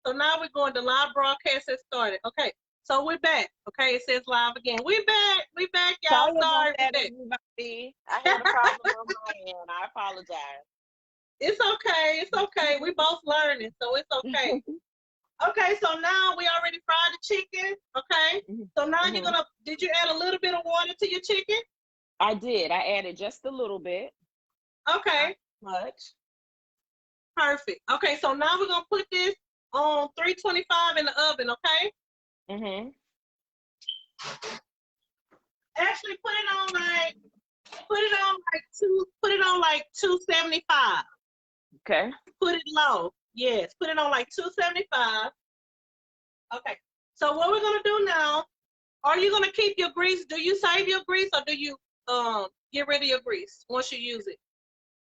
So now we're going to live broadcast has started. Okay. So we're back. Okay, it says live again. We back, y'all. Sorry about that, everybody. I had a problem on my end. I apologize. It's okay. It's okay. We both learning, so it's okay. Okay, so now we already fried the chicken. Okay. So now you're gonna. Did you add a little bit of water to your chicken? I did. I added just a little bit. Okay. Not much. Perfect. Okay, so now we're gonna put this on 325 in the oven. Okay. Actually, put it on like 275. Okay. Put it low. Yes, put it on like 275. Okay. So what we're gonna do now? Are you gonna keep your grease? Do you save your grease or do you get rid of your grease once you use it?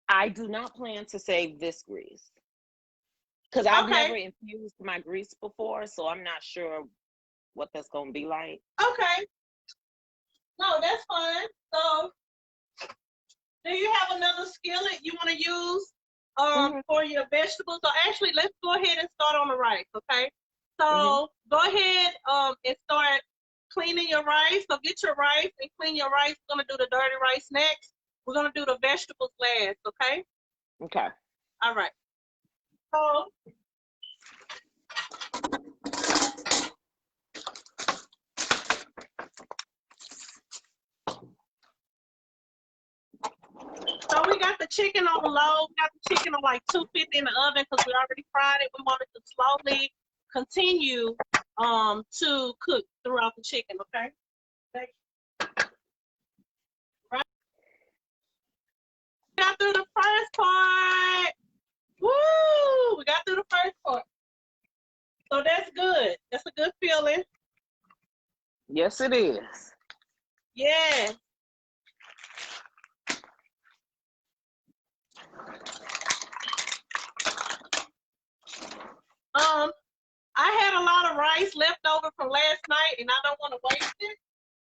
I do not plan to save this grease because I've never infused my grease before, so I'm not sure what that's gonna be like. Okay. No, that's fine. So, do you have another skillet you want to use for your vegetables? So actually, let's go ahead and start on the rice. Okay. So go ahead and start cleaning your rice. So get your rice and clean your rice. We're gonna do the dirty rice next. We're gonna do the vegetables last. Okay. Okay. All right. So. So we got the chicken on low. We got the chicken on like 250 in the oven because we already fried it. We want it to slowly continue to cook throughout the chicken, okay? Right. We got through the first part. Woo! We got through the first part. So that's good. That's a good feeling. Yes, it is. Yeah. I had a lot of rice left over from last night, and I don't want to waste it.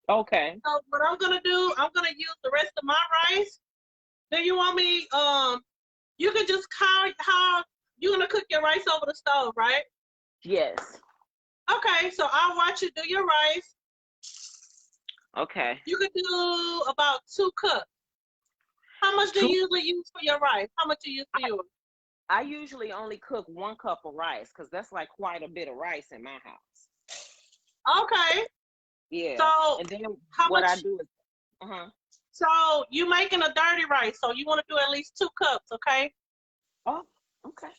Okay. So what I'm gonna do, I'm gonna use the rest of my rice. Do you want me? You can just how you're gonna cook your rice over the stove, right? Yes. Okay, so I'll watch you do your rice. Okay. You could do about 2 cups. How much do you usually use for your rice? How much do you use for yours? I usually only cook 1 cup of rice because that's like quite a bit of rice in my house. Okay. Yeah. So and then what I do is So you making a dirty rice, so you want to do at least 2 cups, okay? Oh, okay.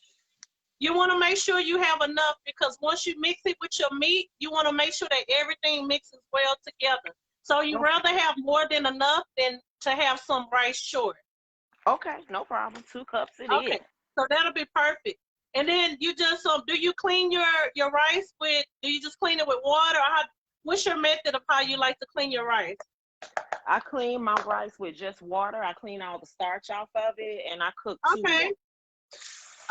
You want to make sure you have enough because once you mix it with your meat, you want to make sure that everything mixes well together. So you rather have more than enough than to have some rice short. Okay, no problem. 2 cups it is. Okay, so that'll be perfect. And then you just do you clean your rice with? Do you just clean it with water? Or what's your method of how you like to clean your rice? I clean my rice with just water. I clean all the starch off of it, and I cook. Okay.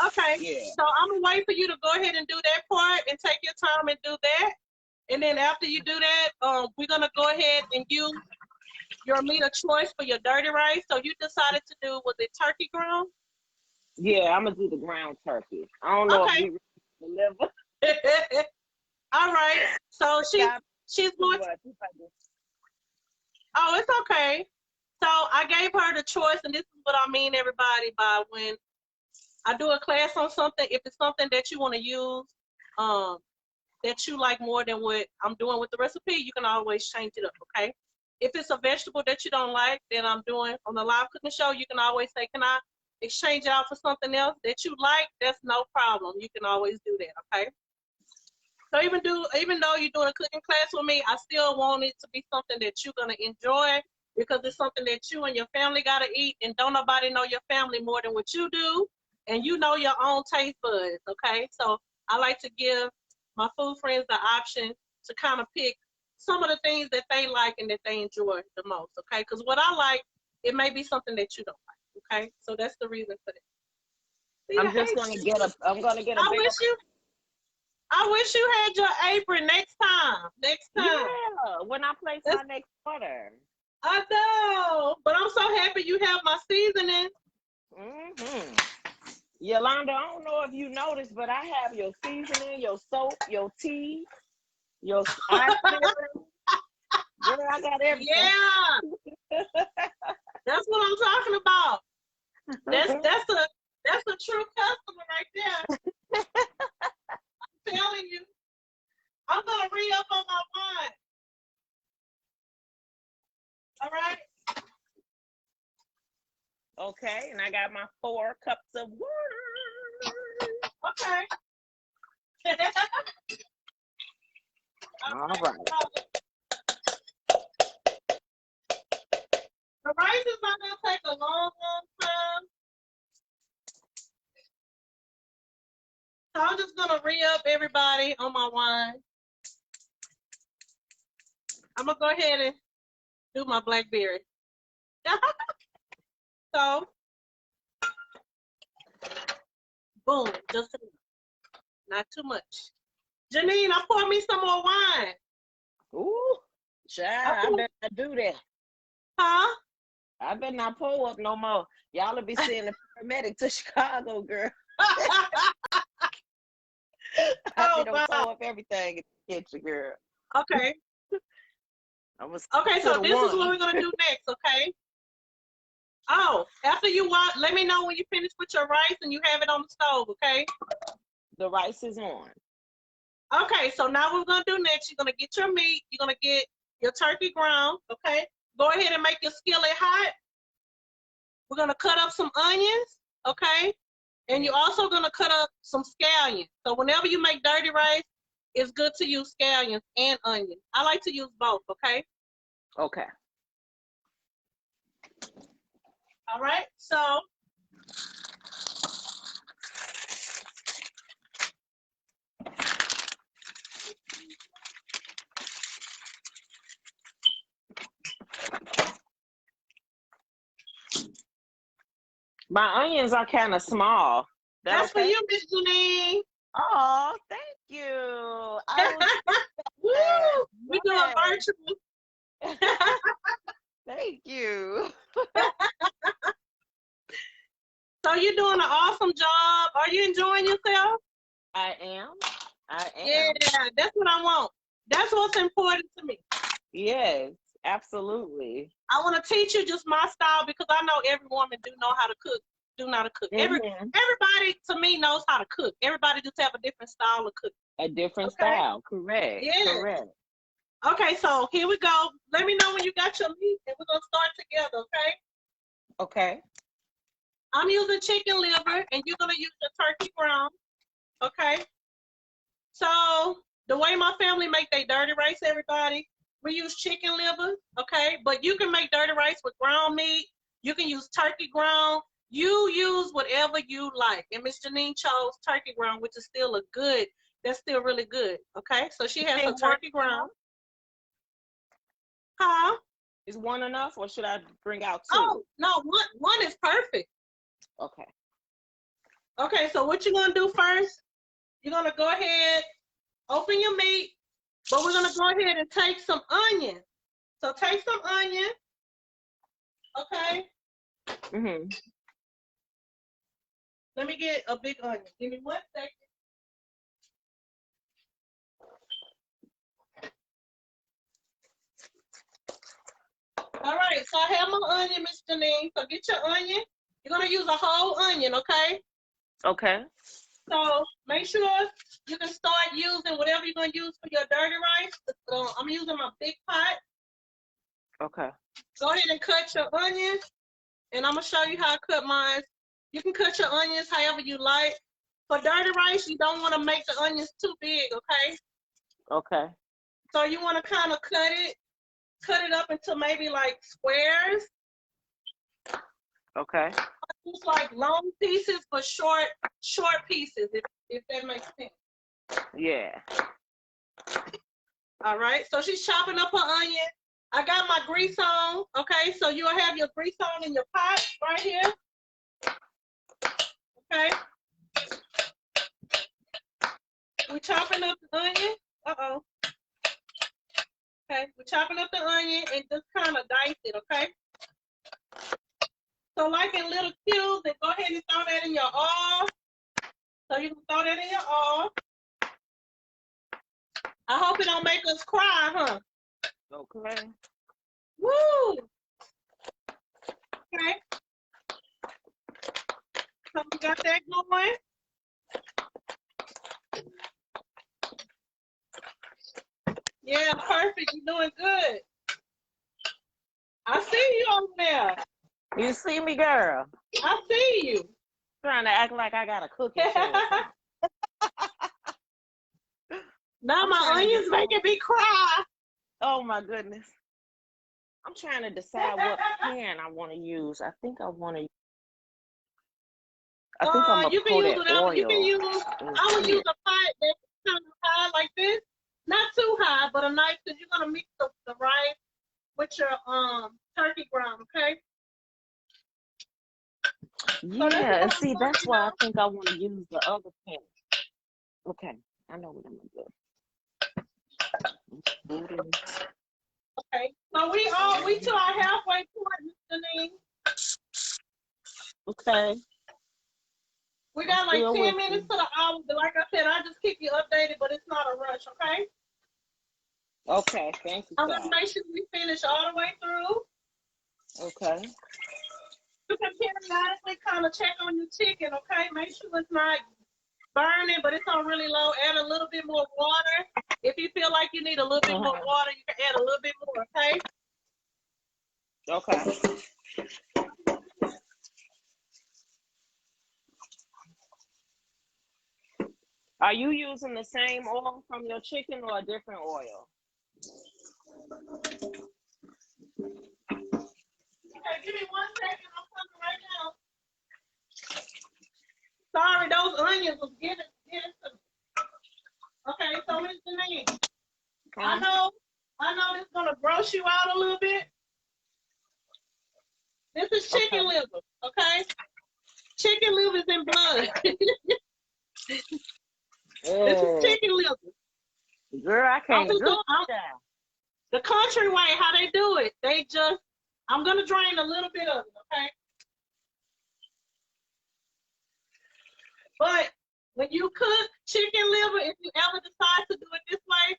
Okay. Yeah. So I'm gonna wait for you to go ahead and do that part and take your time and do that. And then after you do that, we're gonna go ahead and use your meat of choice for your dirty rice. So you decided to do, was it turkey ground? Yeah, I'm gonna do the ground turkey. I don't know if we deliver. All right. So she's going. Oh, it's okay. So I gave her the choice, and this is what I mean, everybody, by when I do a class on something, if it's something that you want to use, that you like more than what I'm doing with the recipe, you can always change it up, okay? If it's a vegetable that you don't like that I'm doing on the live cooking show, you can always say, can I exchange it out for something else that you like? That's no problem. You can always do that, okay? So even though you're doing a cooking class with me, I still want it to be something that you're gonna enjoy because it's something that you and your family gotta eat, and don't nobody know your family more than what you do, and you know your own taste buds, okay? So I like to give my food friends the option to kind of pick some of the things that they like and that they enjoy the most, okay? Because what I like, it may be something that you don't like, okay? So that's the reason for that. I'm gonna get a I wish you had your apron next time. Yeah, when I place my next order. I know, but I'm so happy you have my seasoning. Yolanda, I don't know if you noticed, but I have your seasoning, your soap, your tea, your ice cream. Girl, I got everything. Yeah. That's what I'm talking about. That's a true customer right there. I'm telling you. I'm gonna re-up on my wine. All right. Okay, and I got my 4 cups of water. Okay. All right. The rice is not gonna take a long time. So I'm just gonna re-up everybody on my wine. I'm gonna go ahead and do my blackberry. So, boom, just enough. Not too much. Janine, I poured me some more wine. Ooh, child, I better not do that. Huh? I better not pull up no more. Y'all will be seeing the paramedic to Chicago, girl. I don't pull up everything in the kitchen, girl. Okay. Okay, so this is what we're gonna do next, okay? Oh, after you watch, let me know when you finish with your rice and you have it on the stove, okay? The rice is on. Okay, so now what we're gonna do next, you're gonna get your meat, you're gonna get your turkey ground, okay? Go ahead and make your skillet hot. We're gonna cut up some onions, okay? And you're also gonna cut up some scallions. So whenever you make dirty rice, it's good to use scallions and onions. I like to use both, okay? Okay. All right, so my onions are kind of small. That's okay? For you, Miss Janine. Oh, thank you. Woo! We're doing virtual. Thank you. So you're doing an awesome job. Are you enjoying yourself? I am. Yeah, that's what I want. That's what's important to me. Yes, absolutely. I want to teach you just my style because I know every woman do know how to cook. Everybody to me knows how to cook. Everybody just have a different style of cooking. A different style, correct. Yeah. Correct. Okay, so here we go. Let me know when you got your meat and we're gonna start together, okay? Okay. I'm using chicken liver and you're gonna use the turkey ground. Okay. So the way my family make their dirty rice, everybody, we use chicken liver, okay? But you can make dirty rice with ground meat. You can use turkey ground. You use whatever you like. And Miss Janine chose turkey ground, which is still that's still really good, okay? So she has her turkey ground. Huh? Is one enough or should I bring out 2? Oh, no, one is perfect. Okay. Okay, so what you're gonna do first, you're gonna go ahead, open your meat, but we're gonna go ahead and take some onion. So take some onion, okay? Mm-hmm. Let me get a big onion. Give me 1 second. All right, so I have my onion, Miss Janine. So get your onion. You're gonna use a whole onion, okay? Okay. So make sure you can start using whatever you're gonna use for your dirty rice. I'm using my big pot. Okay. Go ahead and cut your onions, and I'm gonna show you how I cut mine. You can cut your onions however you like. For dirty rice, you don't want to make the onions too big, okay? Okay. So you want to kind of cut it up into maybe like squares. Okay. Just like long pieces, but short pieces, if that makes sense. Yeah. All right, so she's chopping up her onion. I got my grease on, okay? So you'll have your grease on in your pot right here. Okay. We're chopping up the onion. Uh-oh. Okay, we're chopping up the onion and just kind of dice it, okay? So like in little cubes, and go ahead and throw that in your oil. So you can throw that in your oil. I hope it don't make us cry, huh? Okay. Woo! Okay. So we got that going. Yeah, perfect. You're doing good. I see you over there. You see me, girl? I see you. Trying to act like I got a cooking show. Now my onions making me cry. Oh my goodness. I'm trying to decide what pan I want to use. I think I'm gonna you can pour use that whatever. oil. You can use. I would use a pot that's kind of high like this, not too high, but a nice. Cause you're gonna mix the rice with your turkey ground, okay? Yeah, and see, that's why I think I want to use the other pan. Okay, I know what I'm gonna do. Okay, so we to our halfway point, Janine. Okay. We got like 10 minutes to the hour, but like I said, I just keep you updated, but it's not a rush, okay? Okay, thank you. I'm gonna make sure we finish all the way through. Okay. You can periodically kind of check on your chicken, okay? Make sure it's not burning, but it's on really low. Add a little bit more water. If you feel like you need a little bit more water, you can add a little bit more, okay? Okay. Are you using the same oil from your chicken or a different oil? Okay, give me 1 second. I'm coming right now. Sorry, those onions was getting to me. Okay, so Miss Janine, I know it's gonna gross you out a little bit. This is chicken liver, okay? Chicken liver is in blood. This is chicken liver. Girl, I can't do that. The country way, how they do it, I'm gonna drain a little bit of it, okay? But when you cook chicken liver, if you ever decide to do it this way,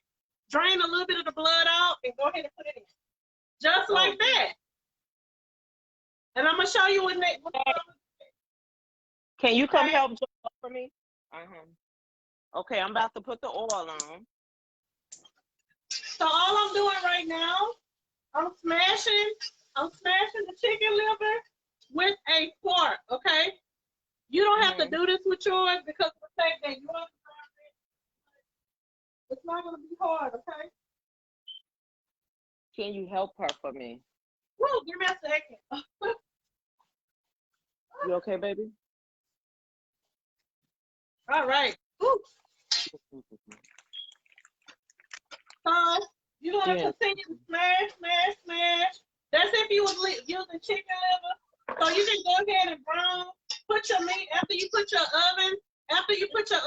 drain a little bit of the blood out and go ahead and put it in. Just like that. And I'm gonna show you what next. Can you come help for me? Okay, I'm about to put the oil on. So all I'm doing right now, I'm smashing the chicken liver with a fork, okay? You don't have to do this with yours because of the fact that yours it's not gonna be hard, okay? Can you help her for me? Whoa, give me a second. You okay, baby? All right. Ooh. So you're gonna continue to smash. That's if you was using chicken liver. So you can go ahead and brown. Put your meat after you put your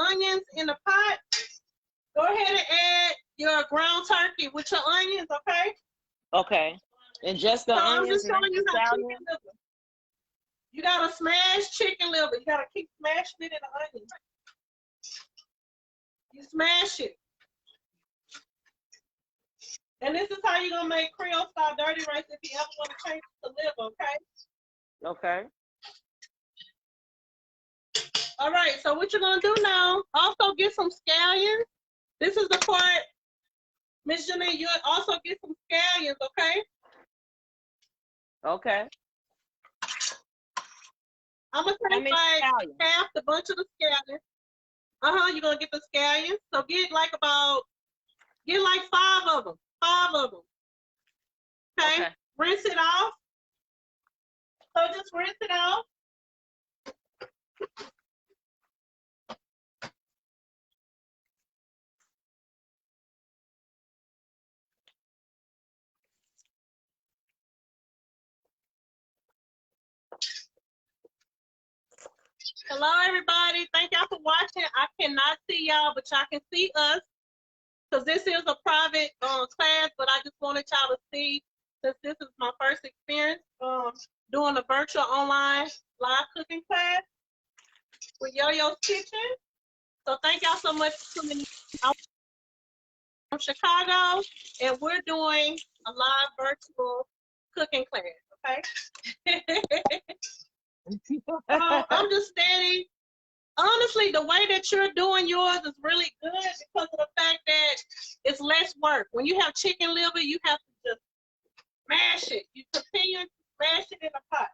onions in the pot. Go ahead and add your ground turkey with your onions, okay? Okay. And just the onions. I'm just showing you how chicken liver. You gotta smash chicken liver. You gotta keep smashing it in the onions. You smash it. And this is how you're gonna make Creole style dirty rice if you ever want to change it to liver, okay? Okay. All right, so what you're gonna do now, also get some scallions. This is the part, Miss Janine, you'll also get some scallions, okay? Okay. I'm gonna take like half the bunch of the scallions. You're gonna get the scallions. So get like 5 of them. 5 of them. Okay? Rinse it off. So just rinse it off. Hello, everybody. Thank y'all for watching. I cannot see y'all, but y'all can see us. Because this is a private class, but I just wanted y'all to see, since this is my first experience doing a virtual online live cooking class with Yo-Yo's Kitchen. So thank y'all so much for tuning in. I'm from Chicago, and we're doing a live virtual cooking class, okay? I'm just steady. Honestly, the way that you're doing yours is really good because of the fact that it's less work. When you have chicken liver, you have to just mash it. You continue to mash it in a pot.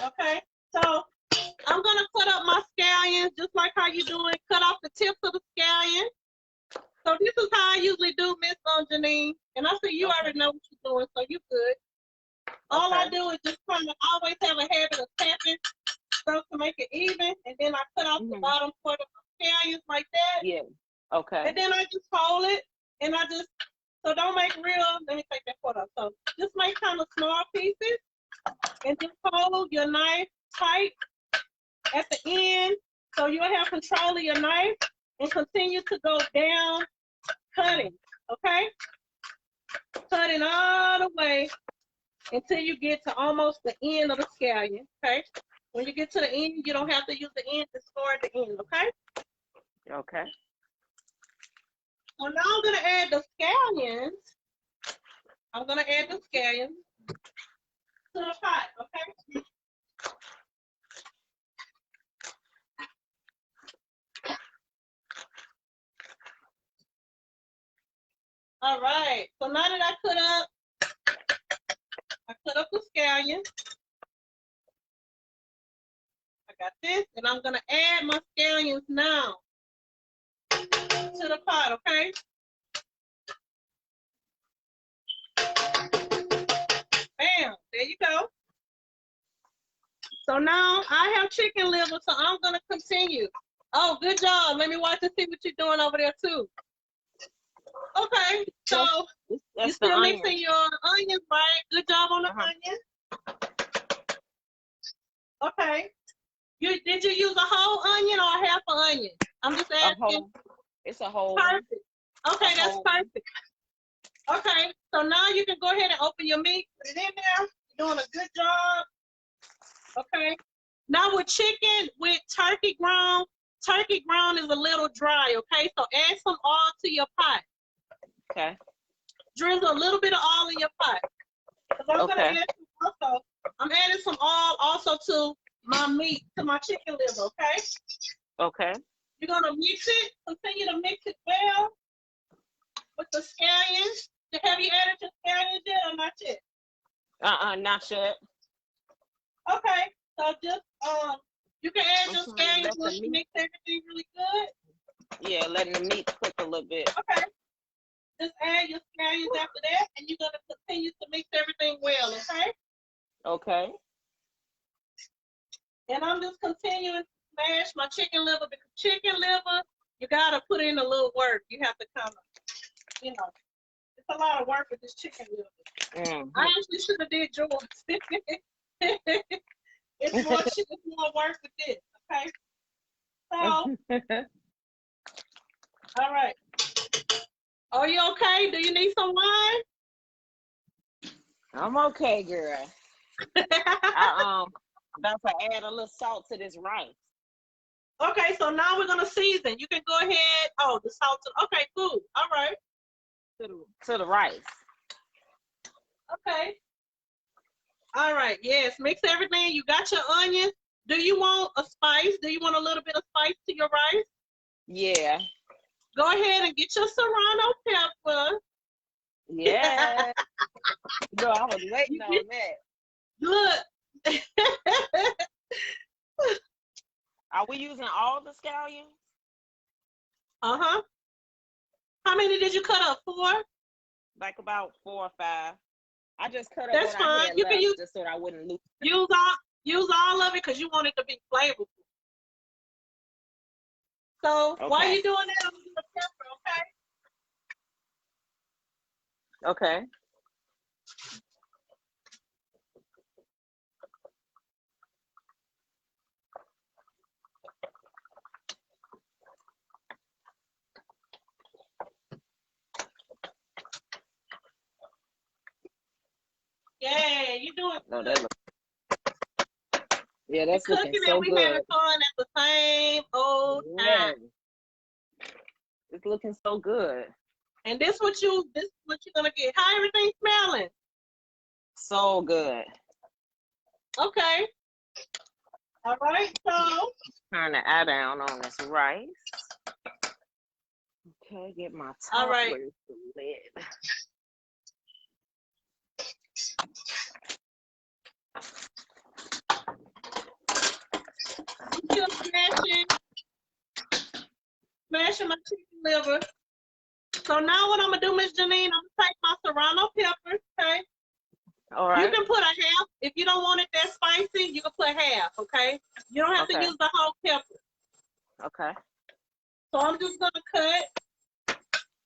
Okay, so I'm gonna cut up my scallions just like how you doing. Cut off the tips of the scallion. So this is how I usually do, Miss Janine. And I see you already know what you're doing, so you good. All I do is just kind of always have a habit of tapping stuff to make it even, and then I cut off the bottom part of the scallions like that. Yeah. Okay. And then I just hold it, and I just, so don't make real, let me take that part off. So just make kind of small pieces, and just hold your knife tight at the end, so you'll have control of your knife, and continue to go down, cutting, okay? Cutting all the way until you get to almost the end of the scallion, okay? When you get to the end, you don't have to use the end to score at the end, okay? Okay. So now I'm gonna add the scallions. I'm gonna add the scallions to the pot, okay? All right, so now that I cut up the scallion. I got this, and I'm gonna add my scallions now to the pot, okay? Bam, there you go. So now I have chicken liver, so I'm gonna continue. Oh, good job. Let me watch and see what you're doing over there too. Okay, so you're still mixing your onions, right? Good job on the onion. Okay. Did you use a whole onion or a half an onion? I'm just asking. It's a whole. Perfect. Okay, that's perfect. Okay, so now you can go ahead and open your meat, put it in there. You're doing a good job. Okay. Now with chicken, with turkey ground is a little dry, okay? So add some oil to your pot. Okay. Drizzle a little bit of oil in your pot. I'm adding some oil also to my meat, to my chicken liver, okay? Okay. You're gonna mix it, continue to mix it well with the scallions. Have you added your scallions yet or not yet? Not yet. Okay, so just you can add your scallions once you mix everything really good. Yeah, letting the meat cook a little bit. Okay. Just add your scallions after that, and you're gonna continue to mix everything well, okay? Okay. And I'm just continuing to smash my chicken liver, because chicken liver, you gotta put in a little work. You have to kind of, it's a lot of work with this chicken liver. I actually should have did yours. It's more work with this, okay? So, all right. Are you okay? Do you need some wine? I'm okay, girl. I'm about to add a little salt to this rice. Okay, so now we're gonna season. You can go ahead. Oh, the salt. Okay, cool. All right. To the rice. Okay. All right. Yes. Mix everything. You got your onion. Do you want a spice? Do you want a little bit of spice to your rice? Yeah. Go ahead and get your serrano pepper. Yeah. No, I was waiting on that. Look. Are we using all the scallions? Uh-huh. How many did you cut up? 4? Like about 4 or 5. I just cut up That's what fine. I had You left can use, just so I wouldn't lose. Use all of it because you want it to be flavorful. So while you're doing that, I'm gonna do the pepper, okay? Okay. you doing? No, that looks. Yeah, that's we looking cooking so and we good. having fun at the same old time. It's looking so good. And this is what you're gonna get. How everything smelling? So good. Okay. All right, so Turn the eye down on this rice. Okay, get my top. all right. Where's the lid? I'm still smashing my chicken liver. So now what I'm gonna do, Miss Janine, I'm gonna take my serrano pepper, okay? All right. You can put a half. If you don't want it that spicy, you can put half, okay? You don't have to use the whole pepper. Okay. So I'm just gonna cut.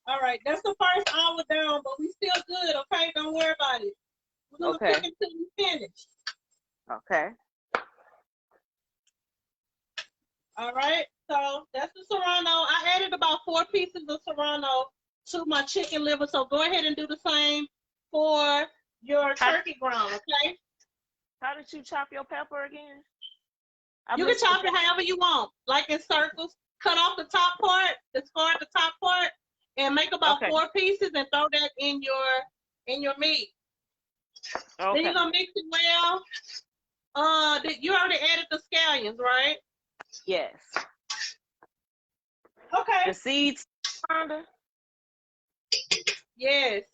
All right, that's the first hour down, but we still good, okay? Don't worry about it. We're gonna cook until we finish. Okay. All right, so that's the serrano. I added about 4 pieces of serrano to my chicken liver, so go ahead and do the same for your turkey ground, okay? How did you chop your pepper again? You can chop it however you want, like in circles. Cut off the top part, discard the top part, and make about 4 pieces and throw that in your meat. Okay. Then you're gonna mix it well. You already added the scallions, right? Yes. Okay. The seeds, Rhonda? Yes.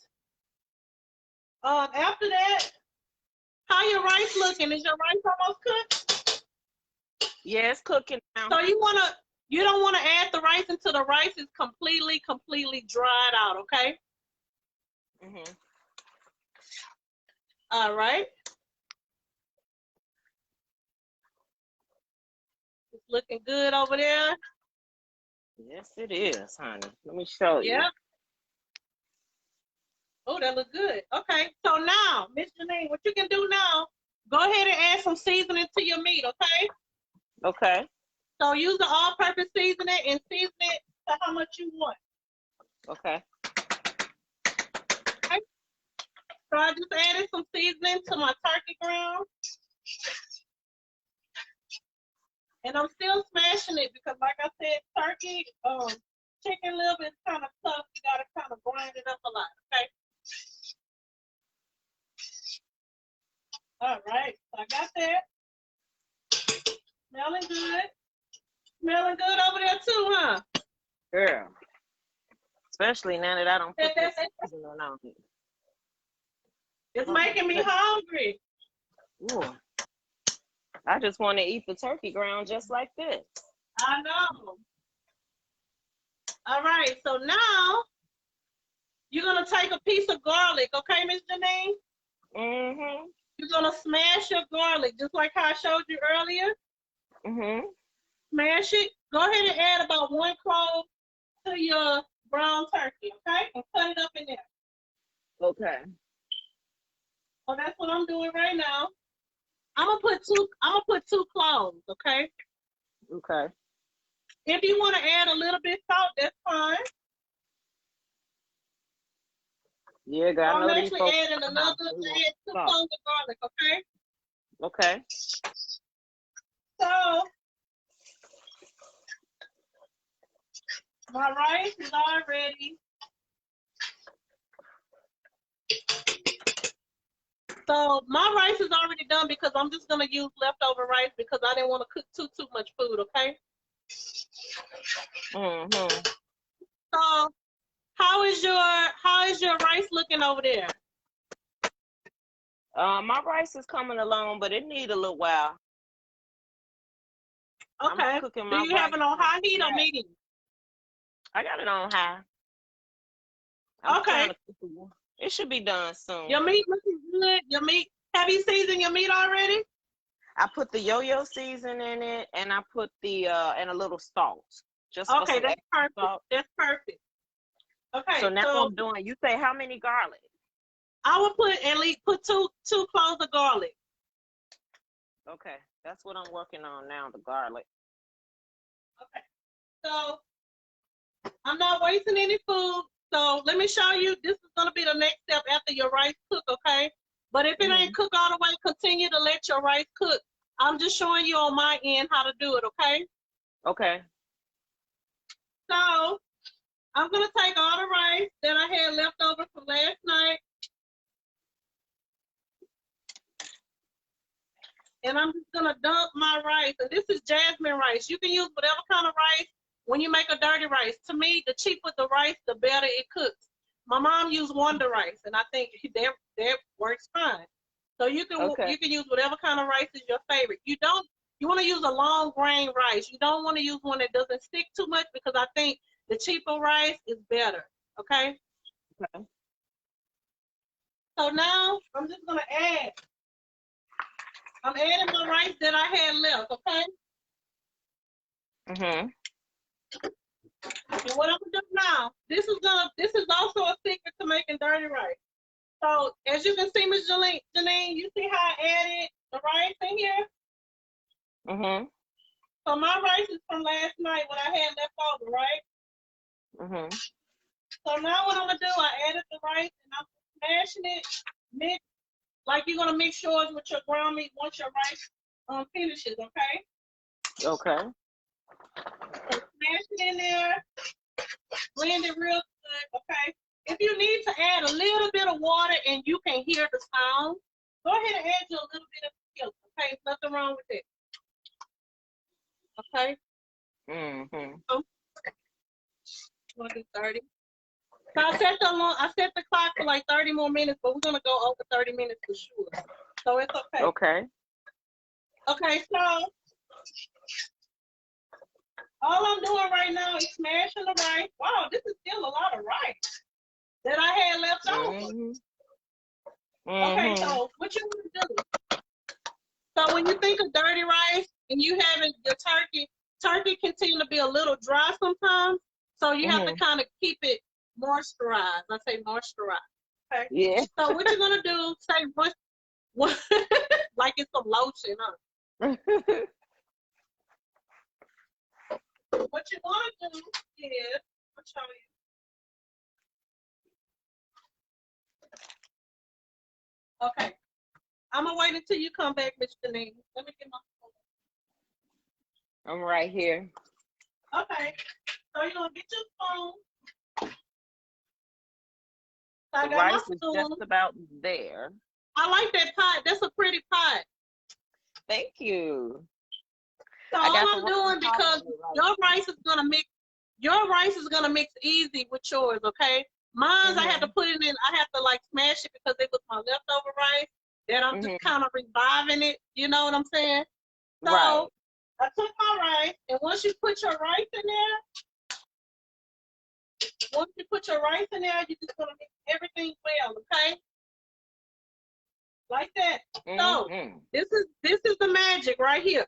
After that, how your rice looking? Is your rice almost cooked? Yeah, it's cooking now. So you don't want to add the rice until the rice is completely dried out, okay? Mhm. All right. It's looking good over there. Yes, it is, honey. Let me show you. Yeah. Oh, that look good. Okay. So now, Miss Janine, what you can do now, go ahead and add some seasoning to your meat, okay? Okay. So use the all-purpose seasoning and season it to how much you want. Okay. Okay. So I just added some seasoning to my turkey ground. And I'm still smashing it because, like I said, turkey, chicken liver is kind of tough. You gotta kind of grind it up a lot, okay? All right, so I got that. Smelling good. Smelling good over there too, huh? Girl. Especially now that I don't put this seasoning on it. It's making me hungry. Ooh. I just want to eat the turkey ground just like this. I know. All right, so now you're gonna take a piece of garlic, okay, Miss Janine? Mm-hmm. You're gonna smash your garlic, just like how I showed you earlier. Mm-hmm. Smash it. Go ahead and add about 1 clove to your brown turkey, okay? And cut it up in there. Okay. So that's what I'm doing right now. I'm gonna put 2 cloves, okay? Okay. If you want to add a little bit salt, that's fine. Yeah, got I'm actually adding another 2 cloves of garlic, okay? Okay. So my rice is already. So my rice is already done because I'm just gonna use leftover rice because I didn't want to cook too much food, okay? Mm-hmm. So how is your rice looking over there? My rice is coming along, but it need a little while. Okay. Do you have it on high heat or medium? I got it on high. Okay. It should be done soon. Your meat looking good. Your meat. Have you seasoned your meat already? I put the yo-yo season in it, and I put the and a little salt. Just okay, that's perfect. Salt. That's perfect. Okay. So now I'm doing. You say how many garlic? I would put at least two cloves of garlic. Okay, that's what I'm working on now. The garlic. Okay. So I'm not wasting any food. So let me show you. This is gonna be the next step after your rice cook. Okay. But if it ain't cooked all the way, continue to let your rice cook. I'm just showing you on my end how to do it, okay? Okay. So I'm gonna take all the rice that I had left over from last night, and I'm just gonna dump my rice. And this is jasmine rice. You can use whatever kind of rice when you make a dirty rice. To me, the cheaper the rice, the better it cooks. My mom used Wonder rice, and I think that works fine. So you can use whatever kind of rice is your favorite. You want to use a long grain rice. You don't want to use one that doesn't stick too much, because I think the cheaper rice is better. Okay. Okay. So now I'm just gonna add. I'm adding my rice that I had left. Okay. Mhm. And what I'm gonna do now, this is also a secret to making dirty rice. So as you can see, Miss Janine, you see how I added the rice in here? Mhm. So my rice is from last night, what I had left over, right? Mhm. So now what I'm gonna do, I added the rice and I'm smashing it, mix, like you're gonna mix yours with your ground meat once your rice finishes, okay? Okay. So smash it in there, blend it real good, okay? If you need to add a little bit of water and you can hear the sound, go ahead and add you a little bit of milk, okay? Nothing wrong with it. Okay? Mhm. So, 30. So I set the clock for like 30 more minutes, but we're gonna go over 30 minutes for sure. So it's okay. Okay. Okay, so all I'm doing right now is smashing the rice. Wow, this is still a lot of rice that I had left over. Okay, so what you want to do? So when you think of dirty rice and you having your turkey can tend to be a little dry sometimes. So you have to kind of keep it moisturized. I say moisturized. Okay. Yeah. So what you're gonna do? Say what like it's some lotion, huh? What you want to do is, I'll show you. Okay. I'm going to wait until you come back, Miss Janine. Let me get my I'm right here. phone. Okay. So you're going to get your phone. So I The got rice my is spoon. just about there. I like that pot. That's a pretty pot. Thank you. So all I'm doing, because your rice is gonna mix easy with yours, okay? Mine's I had to put it in, I have to like smash it because it was my leftover rice that I'm just kind of reviving it, you know what I'm saying? So Right. I took my rice, and once you put your rice in there, you're just gonna mix everything well, okay? Like that. So this is the magic right here.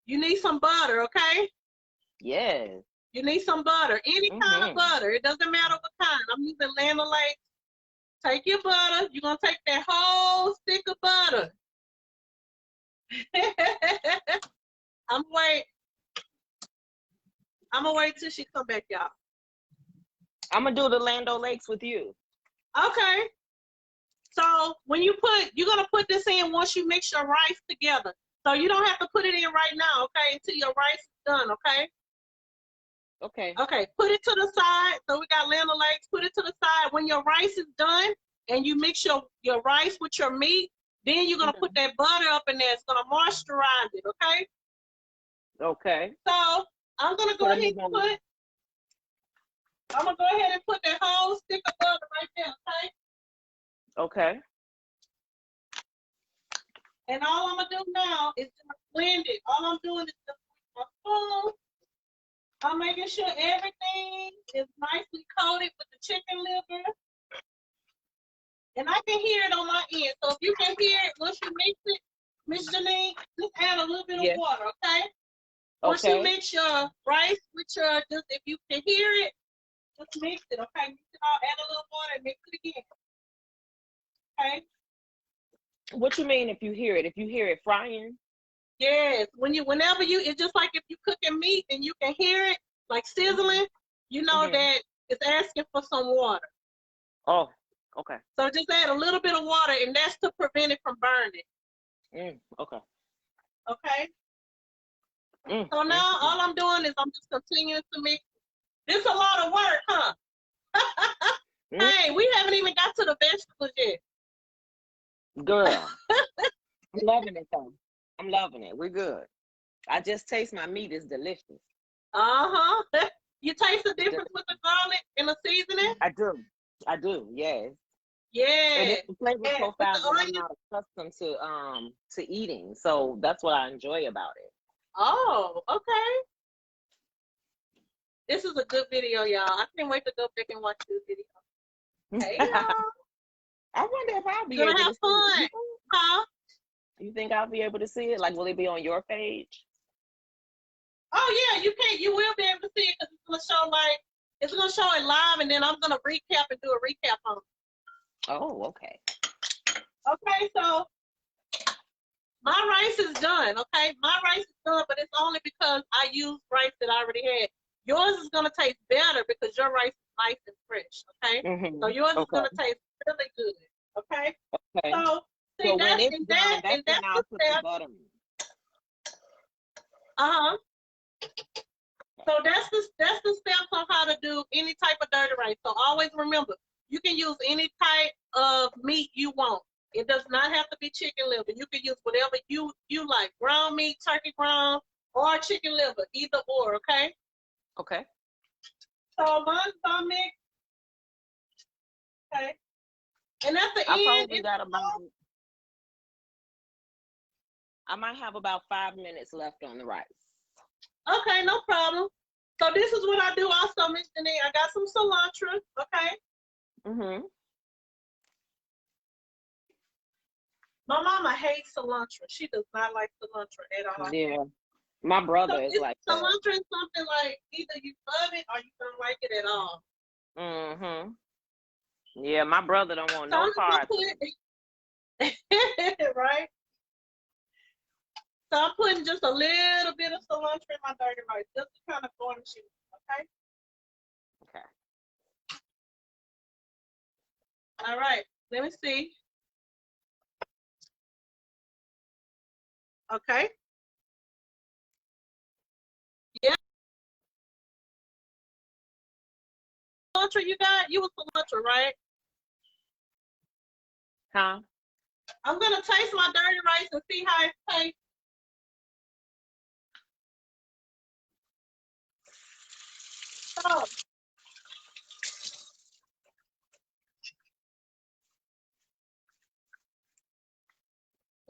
You need some butter, okay? Yes. You need some butter, any kind of butter. It doesn't matter what kind. I'm using Land O'Lakes. Take your butter. You're going to take that whole stick of butter. I'm going to wait till she come back, y'all. I'm going to do the Land O'Lakes with you. Okay. So when you're going to put this in once you mix your rice together. So you don't have to put it in right now, okay, until your rice is done, okay? Okay. Okay, put it to the side. So we got Land O'Lakes. Put it to the side. When your rice is done and you mix your rice with your meat, then you're going to put that butter up in there. It's going to moisturize it, okay? Okay. So I'm going to go ahead and put that whole stick of butter right there, okay? Okay. And all I'm going to do now is just blend it. All I'm doing is just with my spoon. I'm making sure everything is nicely coated with the chicken liver. And I can hear it on my end. So if you can hear it, once you mix it, Miss Janine, just add a little bit of water, okay? Once you mix your rice with if you can hear it, just mix it, okay? Mix it all, add a little water and mix it again. Okay? What you mean if you hear it? If you hear it frying? Yes. It's just like if you cooking meat and you can hear it, like sizzling, you know that it's asking for some water. Oh, Okay. So just add a little bit of water, and that's to prevent it from burning. Okay. Okay. So now all I'm doing is I'm just continuing to mix. This is a lot of work, huh? Hey, we haven't even got to the vegetables yet. Girl, I'm loving it though. I'm loving it. We're good. I just taste my meat is delicious. You taste the difference with the garlic and the seasoning? I do, yes. Yeah. And it's the flavor profile that I'm onion. not accustomed to eating. So that's what I enjoy about it. Oh, okay. This is a good video, y'all. I can't wait to go back and watch this video. Hey, y'all. I wonder if I'll be able to see it. Huh? You think I'll be able to see it? Like, will it be on your page? Oh yeah, you will be able to see it because it's gonna show it live, and then I'm gonna recap and do a recap on it. Oh, okay. Okay, so my rice is done. Okay, my rice is done, but it's only because I used rice that I already had. Yours is gonna taste better because your rice is nice and fresh. Okay, so yours is gonna taste really good. Okay. Okay. So see, so when it's done, that's when I'll put the butter in. So that's the steps on how to do any type of dirty rice. So always remember, you can use any type of meat you want. It does not have to be chicken liver. You can use whatever you like, ground meat, turkey ground, or chicken liver, either or. Okay. Okay. So mine's done mixed. Okay. And at the end, I might have about 5 minutes left on the rice. Okay, no problem. So this is what I do also, Miss Janine. I got some cilantro, okay? My mama hates cilantro. She does not like cilantro at all. Yeah. My brother is like that. Cilantro is something like either you love it or you don't like it at all. Yeah, my brother don't want no part. Right? So I'm putting just a little bit of cilantro in my dirty rice, just to kind of garnish it, okay? Okay. All right, let me see. Okay. Yeah. Cilantro you was cilantro, right? Huh? I'm gonna taste my dirty rice and see how it tastes. So,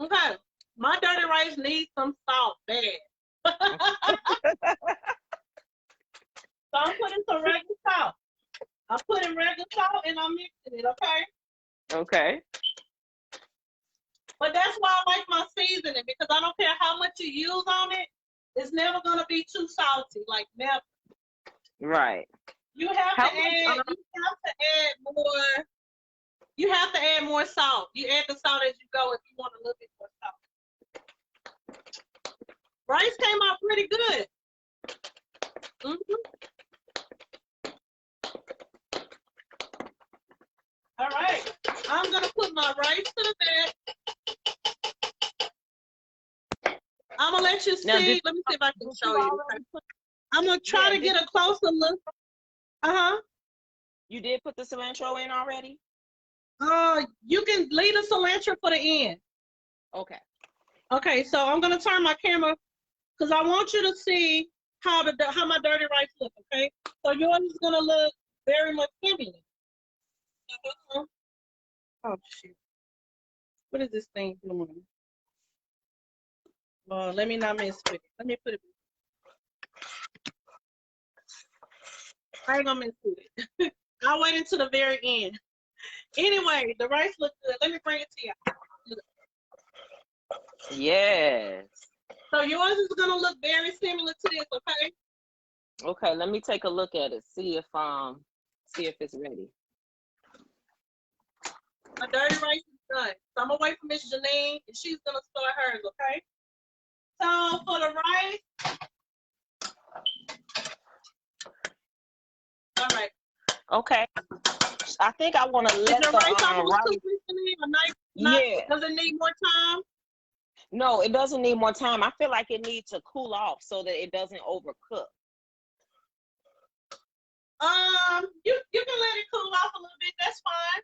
okay, my dirty rice needs some salt, bad. So I'm putting some regular salt. I'm putting regular salt and I'm mixing it, okay? Okay. But that's why I like my seasoning, because I don't care how much you use on it, it's never gonna be too salty, like never. Right. You have to add more salt. You add the salt as you go if you want a little bit more salt. Rice came out pretty good. All right, I'm gonna put my rice to the bed. I'm gonna let you see. Let me see if I can show you. I'm gonna try to get a closer look. You did put the cilantro in already? You can leave the cilantro for the end. Okay. Okay, so I'm gonna turn my camera because I want you to see how my dirty rice looks. Okay, so yours is gonna look very much similar. Oh shoot! What is this thing doing? Let me not mess with it. Let me put it. I ain't gonna mess with it. I'll wait until the very end. Anyway, the rice looks good. Let me bring it to you. Yes. So yours is gonna look very similar to this, okay? Okay, let me take a look at it. See if it's ready. My dirty rice is done. So I'm gonna wait for Miss Janine, and she's gonna start hers, okay? So for the rice, all right. Okay. I think I want to Is let your the rice almost rice. cooked, Mr. Lee? Or Yeah. does it need more time? No, it doesn't need more time. I feel like it needs to cool off so that it doesn't overcook. You can let it cool off a little bit. That's fine.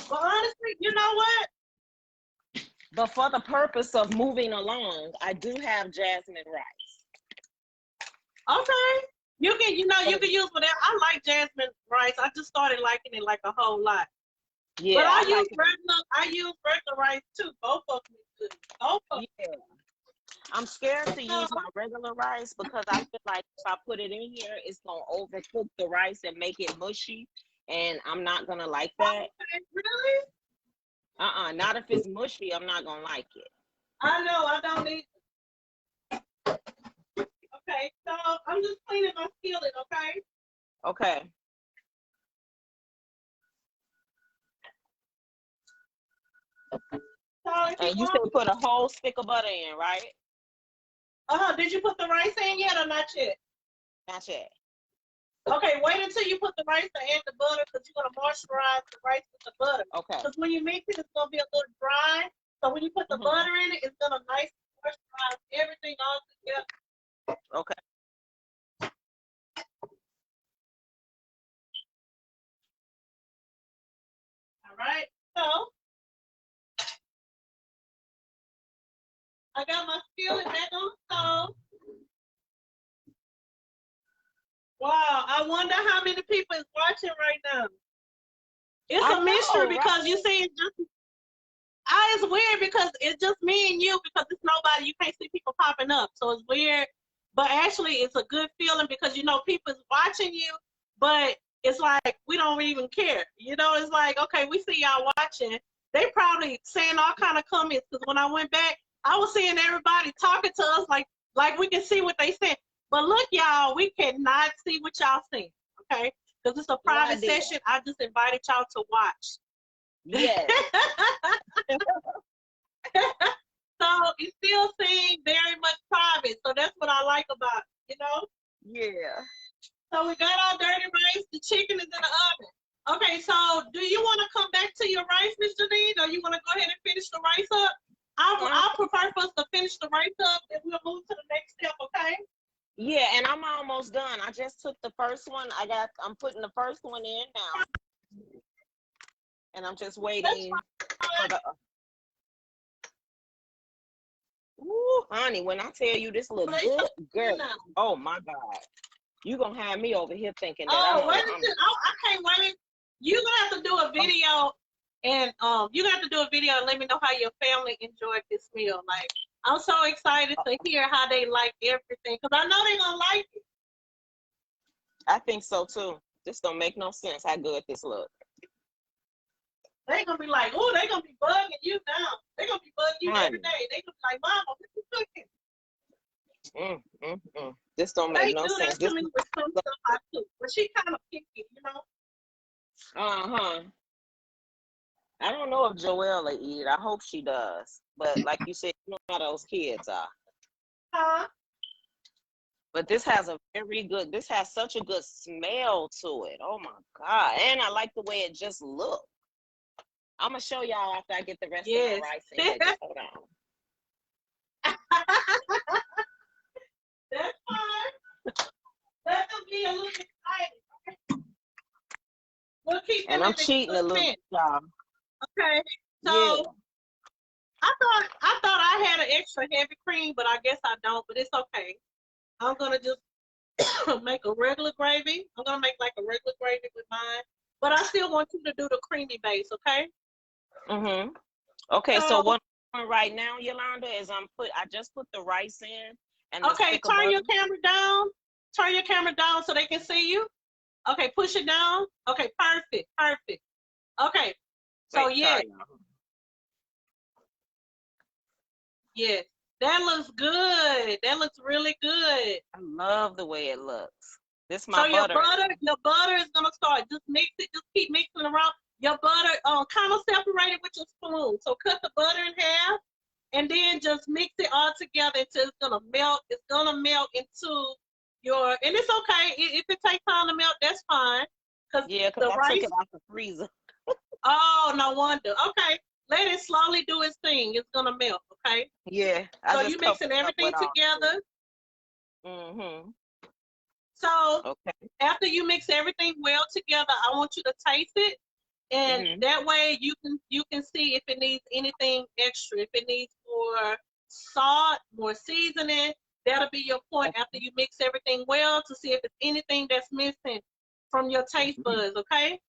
But honestly, you know what? But for the purpose of moving along, I do have jasmine rice. Okay. You can use whatever. I like jasmine rice. I just started liking it like a whole lot. Yeah. But I use regular rice too. Both of them is good. Both of them. Yeah. I'm scared to use my regular rice because I feel like if I put it in here, it's gonna overcook the rice and make it mushy, and I'm not gonna like that. Okay, really? Not if it's mushy. I'm not gonna like it. I know. I don't need. Okay, so I'm just cleaning my skillet. Okay. Okay. So And you said put a whole stick of butter in, right? Did you put the rice in yet or not yet? Not yet. Okay, wait until you put the rice and the butter because you're gonna moisturize the rice with the butter. Okay. Because when you mix it, it's gonna be a little dry. So when you put the butter in it, it's gonna nicely moisturize everything all together. Okay. All right. So I got my skillet back on the stove. Wow, I wonder how many people is watching right now. It's a mystery because you see, it's weird because it's just me and you because it's nobody. You can't see people popping up, so it's weird. But actually, it's a good feeling because people is watching you, but it's like we don't even care. It's like okay, we see y'all watching. They probably saying all kind of comments because when I went back, I was seeing everybody talking to us like we can see what they said. But look, y'all, we cannot see what y'all saying, okay? Because it's a private session. I just invited y'all to watch. Yes. So it still seems very much private. So that's what I like about it, Yeah. So we got our dirty rice. The chicken is in the oven. Okay, so do you want to come back to your rice, Mr. Dean, or you want to go ahead and finish the rice up? I prefer for us to finish the rice up and we'll move to the next step, okay? Yeah, and I'm almost done. I just took the first one. I'm putting the first one in now. And I'm just waiting for the Ooh, honey, when I tell you this look good, girl, oh my God. You're going to have me over here thinking that I can't wait. You're going to have to do a video and you're going to have to do a video and let me know how your family enjoyed this meal. Like, I'm so excited to hear how they like everything because I know they're going to like it. I think so too. This don't make no sense how good this looks. They're going to be like, oh, they're going to be bugging you now. They're going to be bugging you every day. They're going to be like, Mama, what you cooking? This don't make no sense. They do that to me with some stuff I cook. But she kind of picky, I don't know if Joelle will eat it. I hope she does. But like you said, you know how those kids are. But this has such a good smell to it. Oh my God. And I like the way it just looks. I'm going to show y'all after I get the rest of my rice in here. Just hold on. That's fine. Let them be a little excited. Okay. We'll keep them. And I'm cheating a little, y'all. Okay. So I thought I had an extra heavy cream, but I guess I don't. But it's okay. I'm gonna just make a regular gravy. I'm gonna make like a regular gravy with mine, but I still want you to do the creamy base. Okay. Okay. So what I'm doing right now, Yolanda, is I just put the rice in. And turn your camera down. Turn your camera down so they can see you. Okay, push it down. Okay, perfect. Okay, so yes, that looks good. That looks really good. I love the way it looks. This my butter. Your butter is gonna start. Just mix it. Just keep mixing around. Your butter, kind of separate it with your spoon. So cut the butter in half. And then just mix it all together until it's gonna melt. It's gonna melt into and it's okay. If it takes time to melt, that's fine. Because the I rice, took it out the freezer. oh, no wonder. Okay. Let it slowly do its thing. It's gonna melt, okay? Yeah. So you mixing everything together. Mm-hmm. So Okay. after you mix everything well together, I want you to taste it. And that way you can see if it needs anything extra. If it needs more salt, more seasoning, that'll be your point after you mix everything well to see if it's anything that's missing from your taste buds, okay?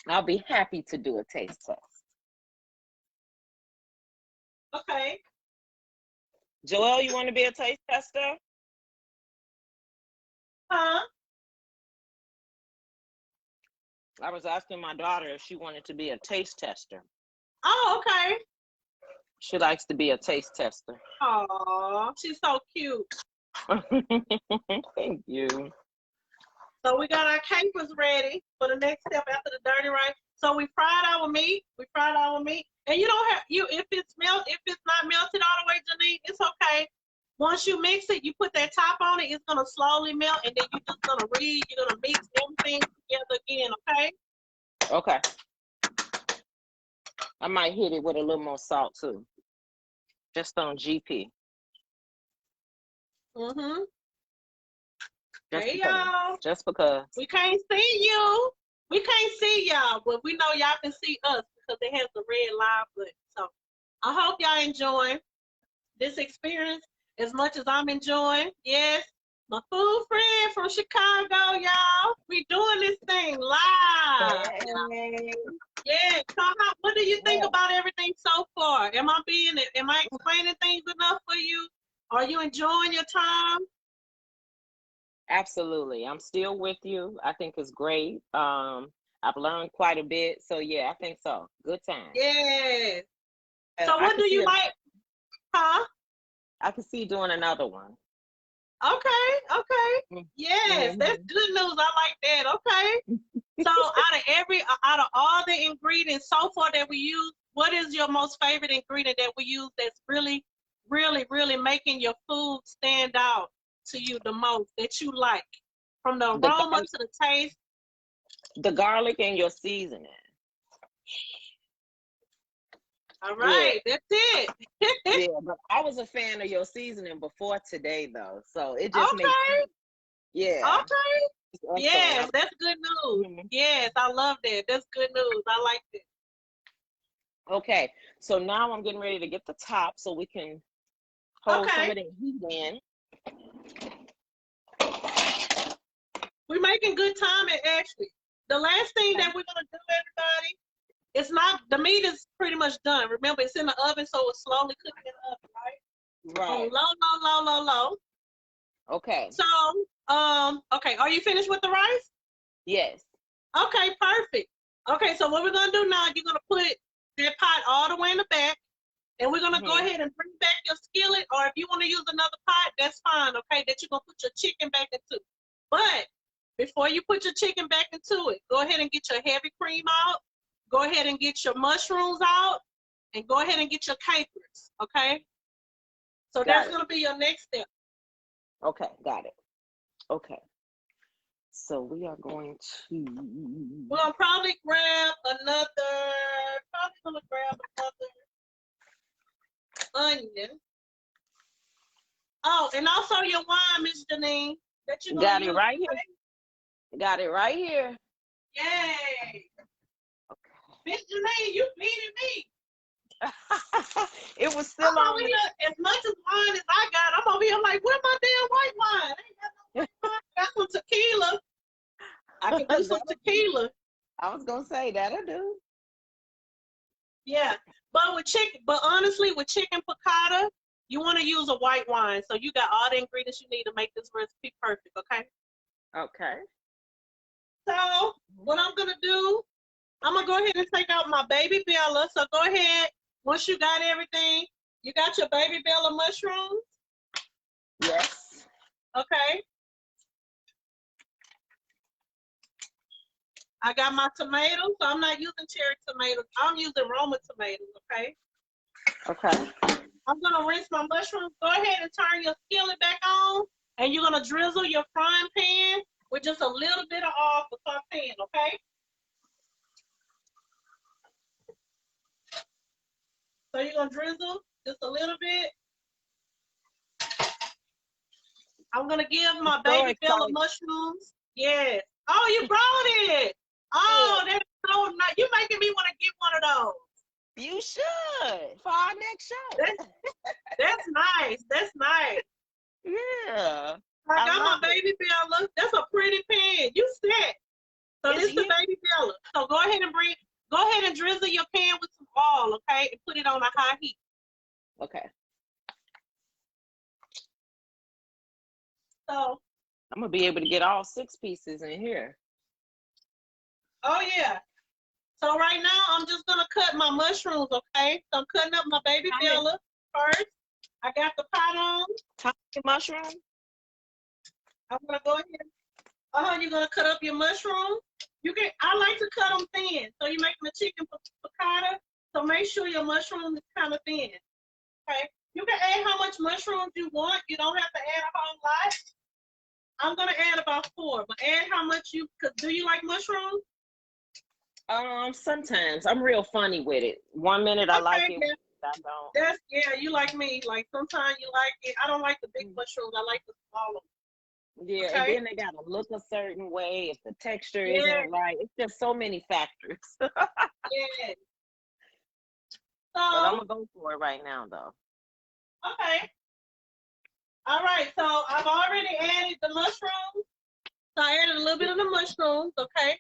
I'll be happy to do a taste test. Okay. Joelle, you want to be a taste tester? Huh? I was asking my daughter if she wanted to be a taste tester. Oh, okay. She likes to be a taste tester. Oh, she's so cute. Thank you. So we got our capers ready for the next step after the dirty rice. So we fried our meat. And you don't have if it's not melted all the way, Janine, it's okay. Once you mix it, you put that top on it, it's gonna slowly melt, and then you're just gonna you're gonna mix everything together again, okay? Okay. I might hit it with a little more salt too. Just on GP. Mm-hmm. Hey y'all. Just because. We can't see you. We can't see y'all, but we know y'all can see us because it has the red live button. So I hope y'all enjoying this experience as much as I'm enjoying. Yes, my food friend from Chicago, y'all. We doing this thing live. Hey. Yeah. So what do you think about everything so far? Am I explaining things enough for you? Are you enjoying your time? Absolutely. I'm still with you. I think it's great. I've learned quite a bit. So yeah, I think so. Good time. Yeah. So what do you like? Huh? I can see doing another one. Okay. Yes, that's good news. I like that. Okay. So out of all the ingredients so far that we use, what is your most favorite ingredient that we use that's really, really, really making your food stand out to you the most, that you like? From the aroma to the taste? The garlic and your seasoning. All right, that's it. Yeah, but I was a fan of your seasoning before today, though. So it just makes sense. Yeah. Okay. Yes, that's good news. Yes, I love that. That's good news. I like it. Okay, so now I'm getting ready to get the top so we can hold some of the heat in. We're making good time, actually. The last thing that we're gonna do, everybody, the meat is pretty much done. Remember, it's in the oven, so it's slowly cooking in the oven, right? Right. Low. Okay. So, okay, are you finished with the rice? Yes. Okay, perfect. Okay, so what we're gonna do now, you're gonna put that pot all the way in the back, and we're gonna go ahead and bring back your skillet, or if you wanna use another pot, that's fine, okay, that you're gonna put your chicken back into. But before you put your chicken back into it, go ahead and get your heavy cream out, go ahead and get your mushrooms out, and go ahead and get your capers, okay? So that's gonna be your next step. Okay, got it. Okay. So we are going to... We're gonna probably grab another onion. Oh, and also your wine, Miss Janine. That you got it right here. Got it right here. Yay. Okay. Miss Janine, you beating me. It was still on me. As much as wine as I got, I'm over here like, where's my damn white wine? I ain't got no white wine. I got some tequila. I can do some tequila. I was gonna say that'll do. Yeah, but honestly, with chicken piccata, you want to use a white wine. So you got all the ingredients you need to make this recipe perfect. Okay. Okay. So what I'm gonna do, I'm gonna go ahead and take out my baby Bella. So go ahead. Once you got everything, you got your baby Bella mushrooms? Yes. Okay. I got my tomatoes, so I'm not using cherry tomatoes. I'm using Roma tomatoes, okay? Okay. I'm gonna rinse my mushrooms. Go ahead and turn your skillet back on. And you're gonna drizzle your frying pan with just a little bit of oil for sauteing, okay? So you're gonna drizzle just a little bit. I'm gonna give my baby Bella mushrooms. Yes. Oh, you brought it. Oh, that's so nice. You're making me want to get one of those. You should for our next show. That's nice. That's nice. Yeah. I got my baby Bella. That's a pretty pan. You set. So this is the baby Bella. So go ahead and drizzle your pan with some oil, okay? And put it on a high heat. Okay. So I'm gonna be able to get all 6 pieces in here. Oh yeah. So right now I'm just gonna cut my mushrooms, okay? So I'm cutting up my baby Bella first. I got the pot on. Tiny mushroom. I'm gonna go ahead. You're gonna cut up your mushroom. I like to cut them thin. So you're making a chicken picata. So make sure your mushroom is kind of thin. Okay. You can add how much mushrooms you want. You don't have to add a whole lot. I'm gonna add about 4, but add how much do you like mushrooms? Sometimes I'm real funny with it. One minute I like it, I don't. You like me. Like sometimes you like it. I don't like the big mushrooms. I like the small ones. Yeah, okay. And then they gotta look a certain way. If the texture isn't right, it's just so many factors. Yeah. So, but I'm gonna go for it right now, though. Okay. All right. So I've already added the mushrooms. So I added a little bit of the mushrooms. Okay.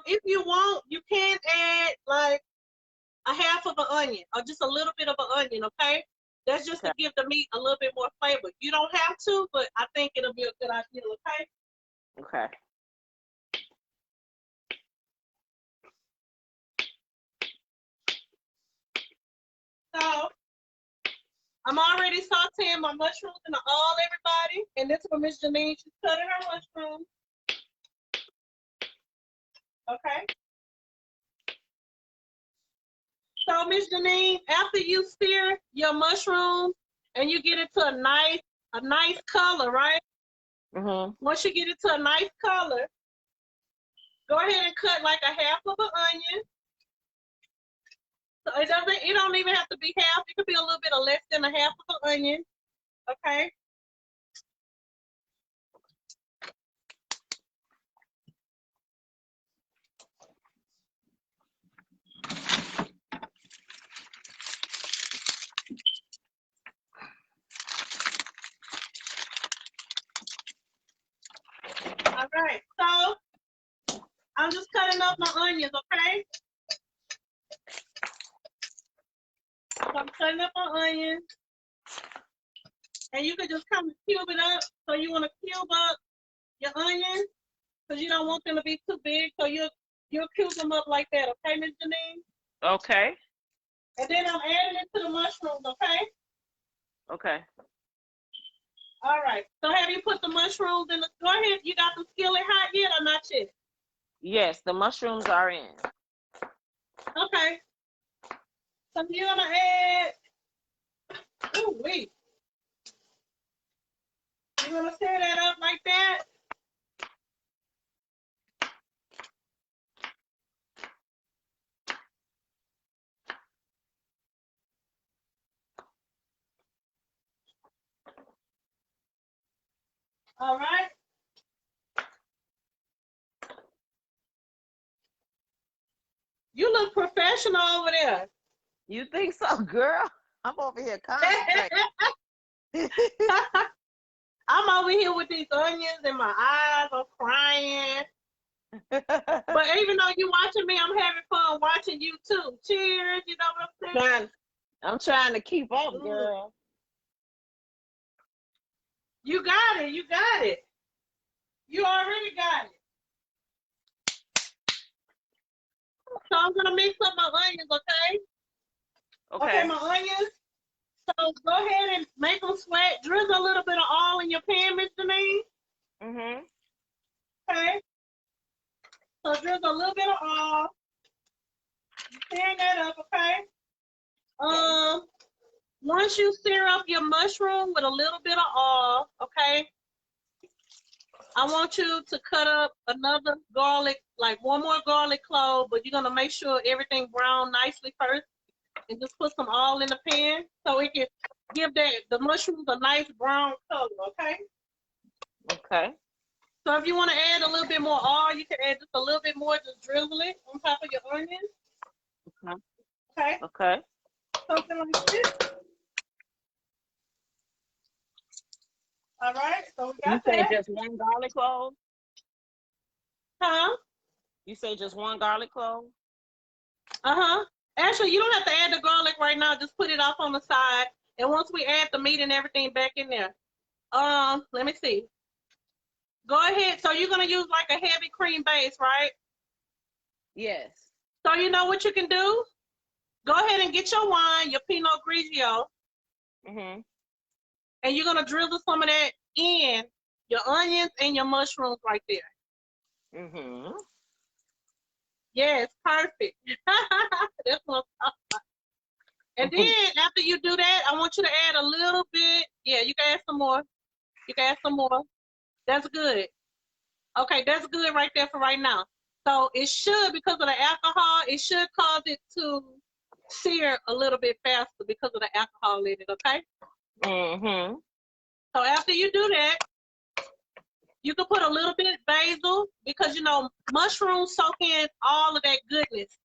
If you want, you can add like a half of an onion or just a little bit of an onion. Okay. That's just to give the meat a little bit more flavor. You don't have to, but I think it'll be a good idea. Okay. Okay. So I'm already sauteing my mushrooms in the oil, everybody. And this one, Miss Janine, she's cutting her mushrooms. Okay. So Miss Janine, after you sear your mushrooms and you get it to a nice color, right? Mm-hmm. Once you get it to a nice color, go ahead and cut like a half of an onion. So it don't even have to be half. It could be a little bit of less than a half of an onion. Okay. All right. So I'm just cutting up my onions, okay? So I'm cutting up my onions. And you can just kind of cube it up. So you want to cube up your onions because you don't want them to be too big. So you'll cube them up like that, okay, Ms. Janine? Okay. And then I'm adding it to the mushrooms, okay? Okay. All right. So have you put the mushrooms in go ahead. You got the skillet hot yet or not yet? Yes, the mushrooms are in. Okay. So you're gonna add, wait. You're gonna stir that up like that. All right. You look professional over there. You think so, girl? I'm over here concentrating. I'm over here with these onions and my eyes are crying. But even though you're watching me, I'm having fun watching you too. Cheers, you know what I'm saying? I'm trying to keep up, girl. You got it. You got it. You already got it. So I'm gonna mix up my onions, okay? Okay, my onions. So go ahead and make them sweat. Drizzle a little bit of oil in your pan, Miss Janine. Mm-hmm. Okay. So drizzle a little bit of oil. Stir that up, okay? Once you sear up your mushroom with a little bit of oil, okay, I want you to cut up another garlic, like one more garlic clove, but you're gonna make sure everything brown nicely first, and just put some oil in the pan so it can give the mushrooms a nice brown color, okay? Okay. So if you want to add a little bit more oil, you can add just a little bit more, just drizzle it on top of your onions. Okay. Okay. Something like this. All right, so we got You say that. just one garlic clove? Huh? You say just one garlic clove? Uh-huh. Actually, you don't have to add the garlic right now. Just put it off on the side. And once we add the meat and everything back in there. Let me see. Go ahead. So you're going to use like a heavy cream base, right? Yes. So you know what you can do? Go ahead and get your wine, your Pinot Grigio. Mm-hmm. And you're going to drizzle some of that in your onions and your mushrooms right there. Mm-hmm. Yes, perfect. That's what I'm talking about. And then after you do that, I want you to add a little bit. Yeah, you can add some more. You can add some more. That's good. Okay, that's good right there for right now. So it should, because of the alcohol, it should cause it to sear a little bit faster because of the alcohol in it, okay? Mm-hmm. So after you do that, you can put a little bit of basil because, you know, mushrooms soak in all of that goodness,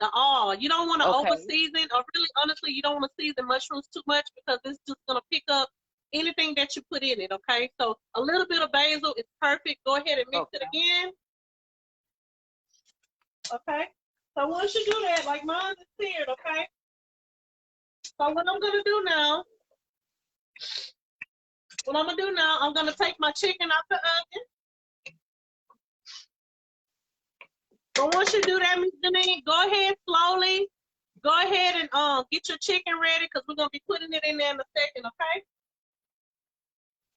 the oil. You don't want to over-season, or really, honestly, you don't want to season mushrooms too much because it's just going to pick up anything that you put in it, okay? So a little bit of basil is perfect. Go ahead and mix it again. Okay? So once you do that, like mine is seared, okay? So what I'm going to do now, I'm going to take my chicken out the oven. But once you do that, Ms. Janine, go ahead slowly. Go ahead and get your chicken ready because we're going to be putting it in there in a second, okay?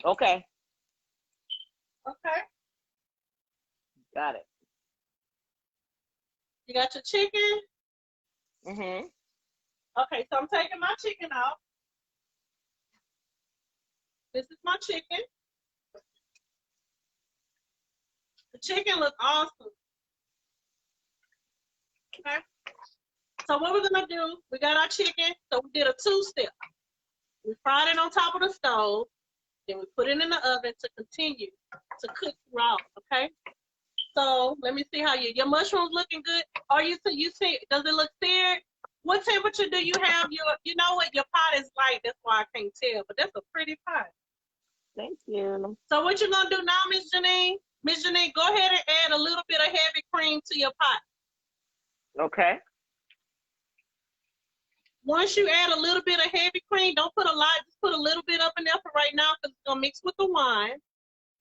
Okay. Okay. Got it. You got your chicken? Mm-hmm. Okay, so I'm taking my chicken out. This is my chicken. The chicken looks awesome. Okay. So what we're gonna do, we got our chicken, so we did a two-step. We fried it on top of the stove, then we put it in the oven to continue to cook raw, okay? So let me see how your mushrooms looking good. Are you see, does it look seared? What temperature do you have you know what, your pot is light, that's why I can't tell, but that's a pretty pot. Thank you. So what you're gonna do now, Miss Janine? Miss Janine, go ahead and add a little bit of heavy cream to your pot. Okay. Once you add a little bit of heavy cream, don't put a lot, just put a little bit up in there for right now because it's gonna mix with the wine.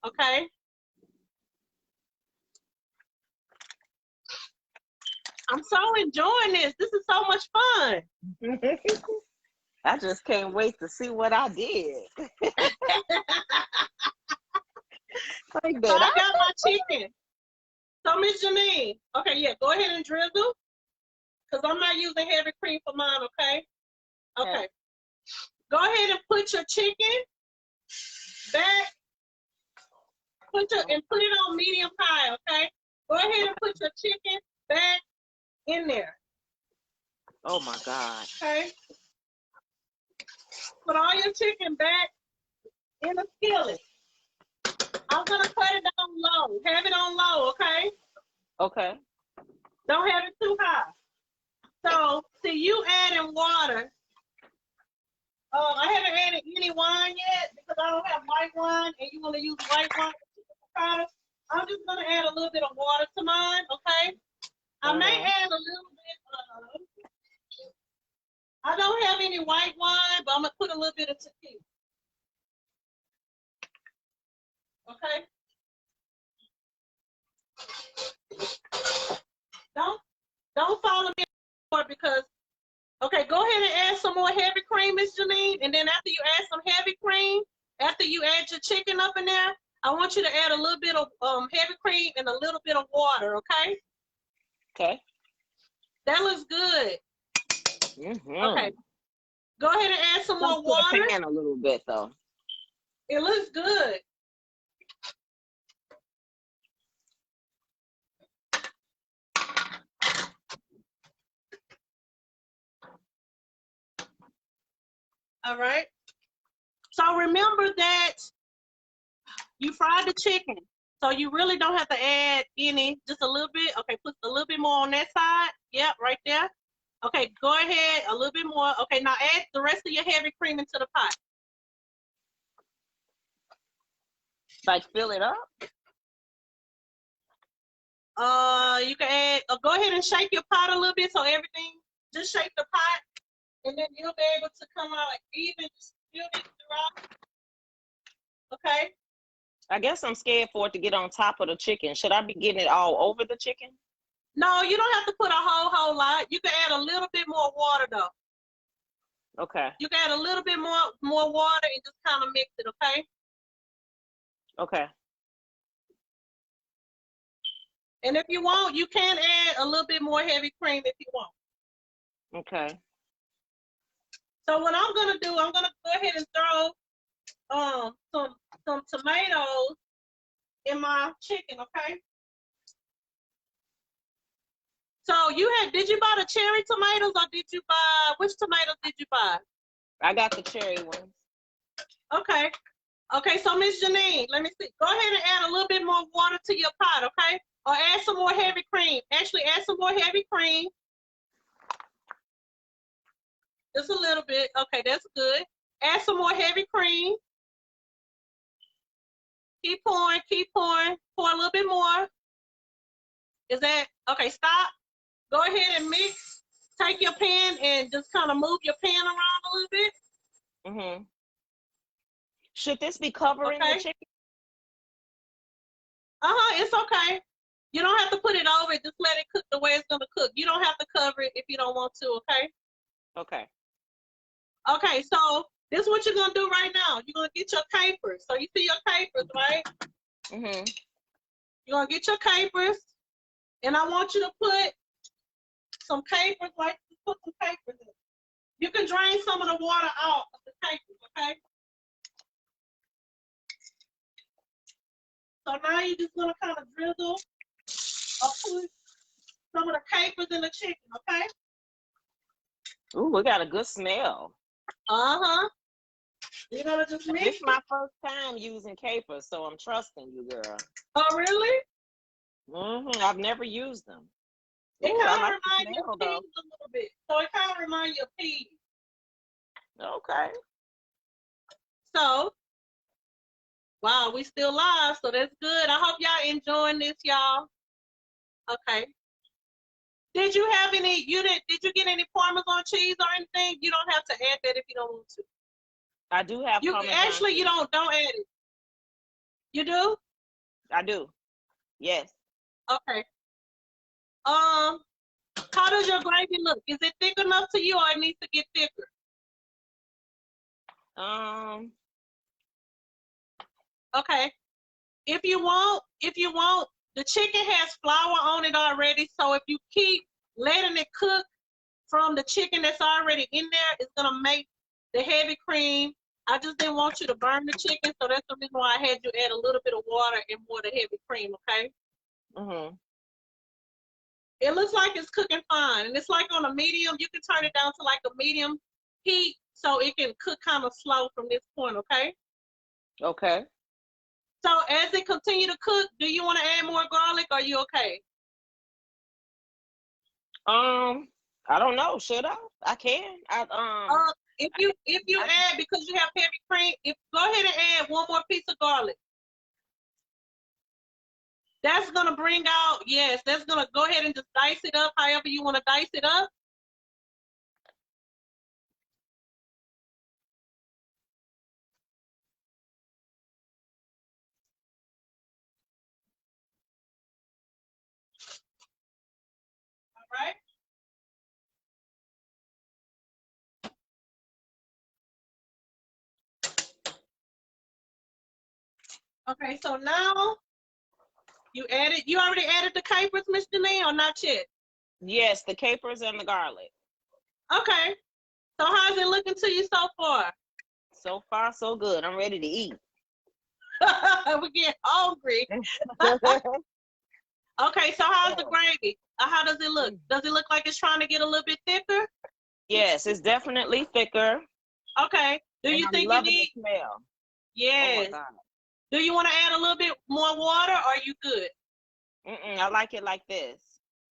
Okay. I'm so enjoying this. This is so much fun. I just can't wait to see what I did. So I got my chicken. So Miss Janine, okay, yeah, go ahead and drizzle. Because I'm not using heavy cream for mine, okay? Okay. Go ahead and put your chicken back. Put it on medium high, okay? Go ahead and put your chicken back in there. Oh my God. Okay. Put all your chicken back in the skillet. I'm gonna cut it down low. Have it on low, okay? Okay. Don't have it too high. So, see, you adding water. I haven't added any wine yet because I don't have white wine, and you want to use white wine. I'm just gonna add a little bit of water to mine, okay? I may add a little bit of. I don't have any white wine, but I'm gonna put a little bit of tequila. Okay. Don't follow me because. Okay, go ahead and add some more heavy cream, Miss Janine, and then after you add some heavy cream, after you add your chicken up in there, I want you to add a little bit of heavy cream and a little bit of water, okay? Okay. That looks good. Mm-hmm. Okay. Go ahead and add some more To water. the pan a little bit though. It looks good. All right. So remember that you fried the chicken. So you really don't have to add any, just a little bit. Okay, put a little bit more on that side. Yep, right there. Okay, go ahead, a little bit more. Okay, now add the rest of your heavy cream into the pot. Like fill it up? You can add, go ahead and shake your pot a little bit so everything, just shake the pot and then you'll be able to come out like even, distribute it throughout. Okay. I guess I'm scared for it to get on top of the chicken. Should I be getting it all over the chicken? No, you don't have to put a whole lot. You can add a little bit more water though. Okay. You can add a little bit more water and just kind of mix it, okay? Okay. And if you want, you can add a little bit more heavy cream if you want. Okay. So what I'm gonna do, I'm gonna go ahead and throw some tomatoes in my chicken, okay? So did you buy the cherry tomatoes or did you buy, which tomatoes did you buy? I got the cherry ones. Okay. Okay, so Miss Janine, let me see. Go ahead and add a little bit more water to your pot, okay? Or add some more heavy cream. Actually, add some more heavy cream. Just a little bit. Okay, that's good. Add some more heavy cream. Keep pouring, keep pouring. Pour a little bit more. Is that, okay, stop. Go ahead and mix. Take your pan and just kind of move your pan around a little bit. Mm-hmm. Should this be covering the chicken? It's okay. You don't have to put it over it. Just let it cook the way it's going to cook. You don't have to cover it if you don't want to, okay? Okay. Okay, so this is what you're going to do right now. You're going to get your capers. So you see your capers, right? Mm-hmm. You're going to get your capers. And I want you to put some capers, put some capers in. You can drain some of the water out of the capers, okay? So now you're just gonna kind of drizzle or put some of the capers in the chicken, okay? Ooh, we got a good smell. You're gonna just mix. This is my first time using capers, so I'm trusting you, girl. Oh, really? Mm-hmm. I've never used them. It kind of reminds you of peas a little bit. So it kind of reminds you of peas. Okay. So, wow, we still live, so that's good. I hope y'all enjoying this, y'all. Okay. Did you get any Parmesan cheese or anything? You don't have to add that if you don't want to. I do have Parmesan. Actually, you don't add it. You do? I do. Yes. Okay. How does your gravy look? Is it thick enough to you or it needs to get thicker? Okay. If you want, the chicken has flour on it already, so if you keep letting it cook from the chicken that's already in there, it's gonna make the heavy cream. I just didn't want you to burn the chicken, so that's the reason why I had you add a little bit of water and more of the heavy cream, okay? Mm-hmm. It looks like it's cooking fine, and it's like on a medium. You can turn it down to like a medium heat, so it can cook kind of slow from this point, okay? Okay. So as it continue to cook, do you want to add more garlic, or are you okay? I don't know. Should I? I can. If you add, because you have heavy cream, go ahead and add one more piece of garlic. That's gonna bring out, yes, that's gonna go ahead and just dice it up however you want to dice it up. All right. Okay, so now you already added the capers, Mr. Lee, or not yet? Yes, the capers and the garlic. Okay. So how's it looking to you so far? So far, so good. I'm ready to eat. We get hungry. Okay, so how's the gravy? How does it look? Does it look like it's trying to get a little bit thicker? Yes, it's definitely thicker. Okay. Do you think you need? The smell. Yes. Oh my God. Do you want to add a little bit more water, or are you good? I like it like this.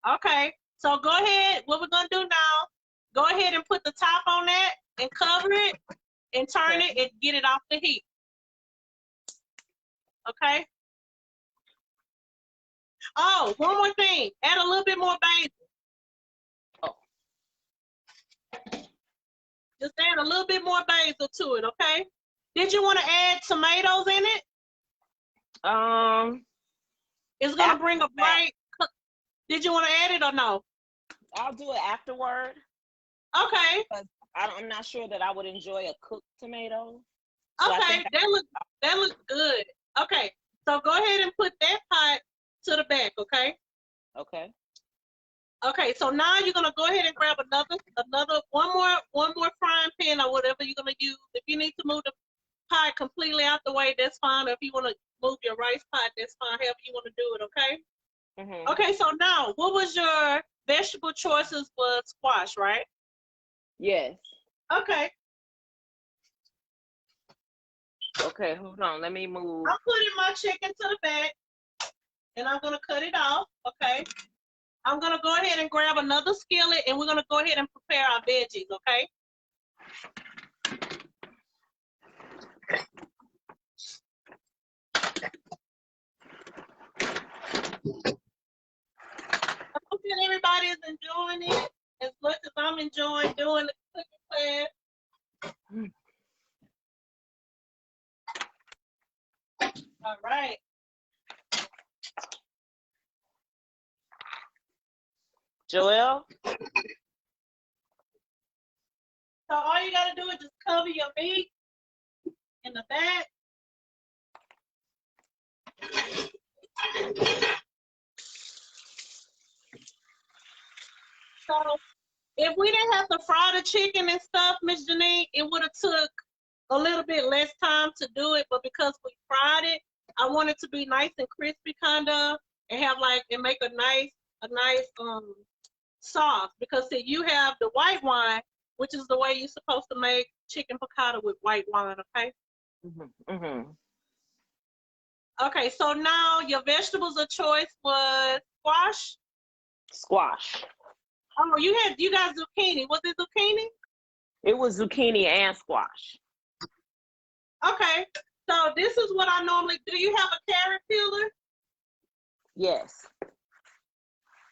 Okay. So go ahead. What we're gonna do now? Go ahead and put the top on that and cover it and turn it and get it off the heat. Okay. Oh, one more thing. Add a little bit more basil. Oh. Just add a little bit more basil to it, okay? Did you want to add tomatoes in it? It's gonna bring a bright. Did you want to add it or no? I'll do it afterward. Okay. I'm not sure that I would enjoy a cooked tomato. So okay, that looks good. Okay, so go ahead and put that pot to the back, okay? Okay. Okay, so now you're gonna go ahead and grab one more frying pan or whatever you're gonna use. If you need to move the pot completely out the way, that's fine. Or if you want to move your rice pot, that's fine. However you want to do it, okay? Okay, so now what was your vegetable choices? Was squash, right? Yes. Okay. Okay, hold on. Let me move. I'm putting my chicken to the back, and I'm gonna cut it off. Okay. I'm gonna go ahead and grab another skillet, and we're gonna go ahead and prepare our veggies. Okay. I hope that everybody is enjoying it as much as I'm enjoying doing the cooking class. All right. Joelle? So all you gotta do is just cover your meat in the back. So if we didn't have to fry the chicken and stuff, Miss Janine, it would have took a little bit less time to do it, but because we fried it, I want it to be nice and crispy kind of, and have and make a nice sauce. Because see, you have the white wine, which is the way you're supposed to make chicken piccata with white wine, okay? Okay, so now your vegetables of choice was squash? Squash. Oh, you got zucchini. Was it zucchini? It was zucchini and squash. Okay, so this is what I normally do. You have a carrot peeler? Yes.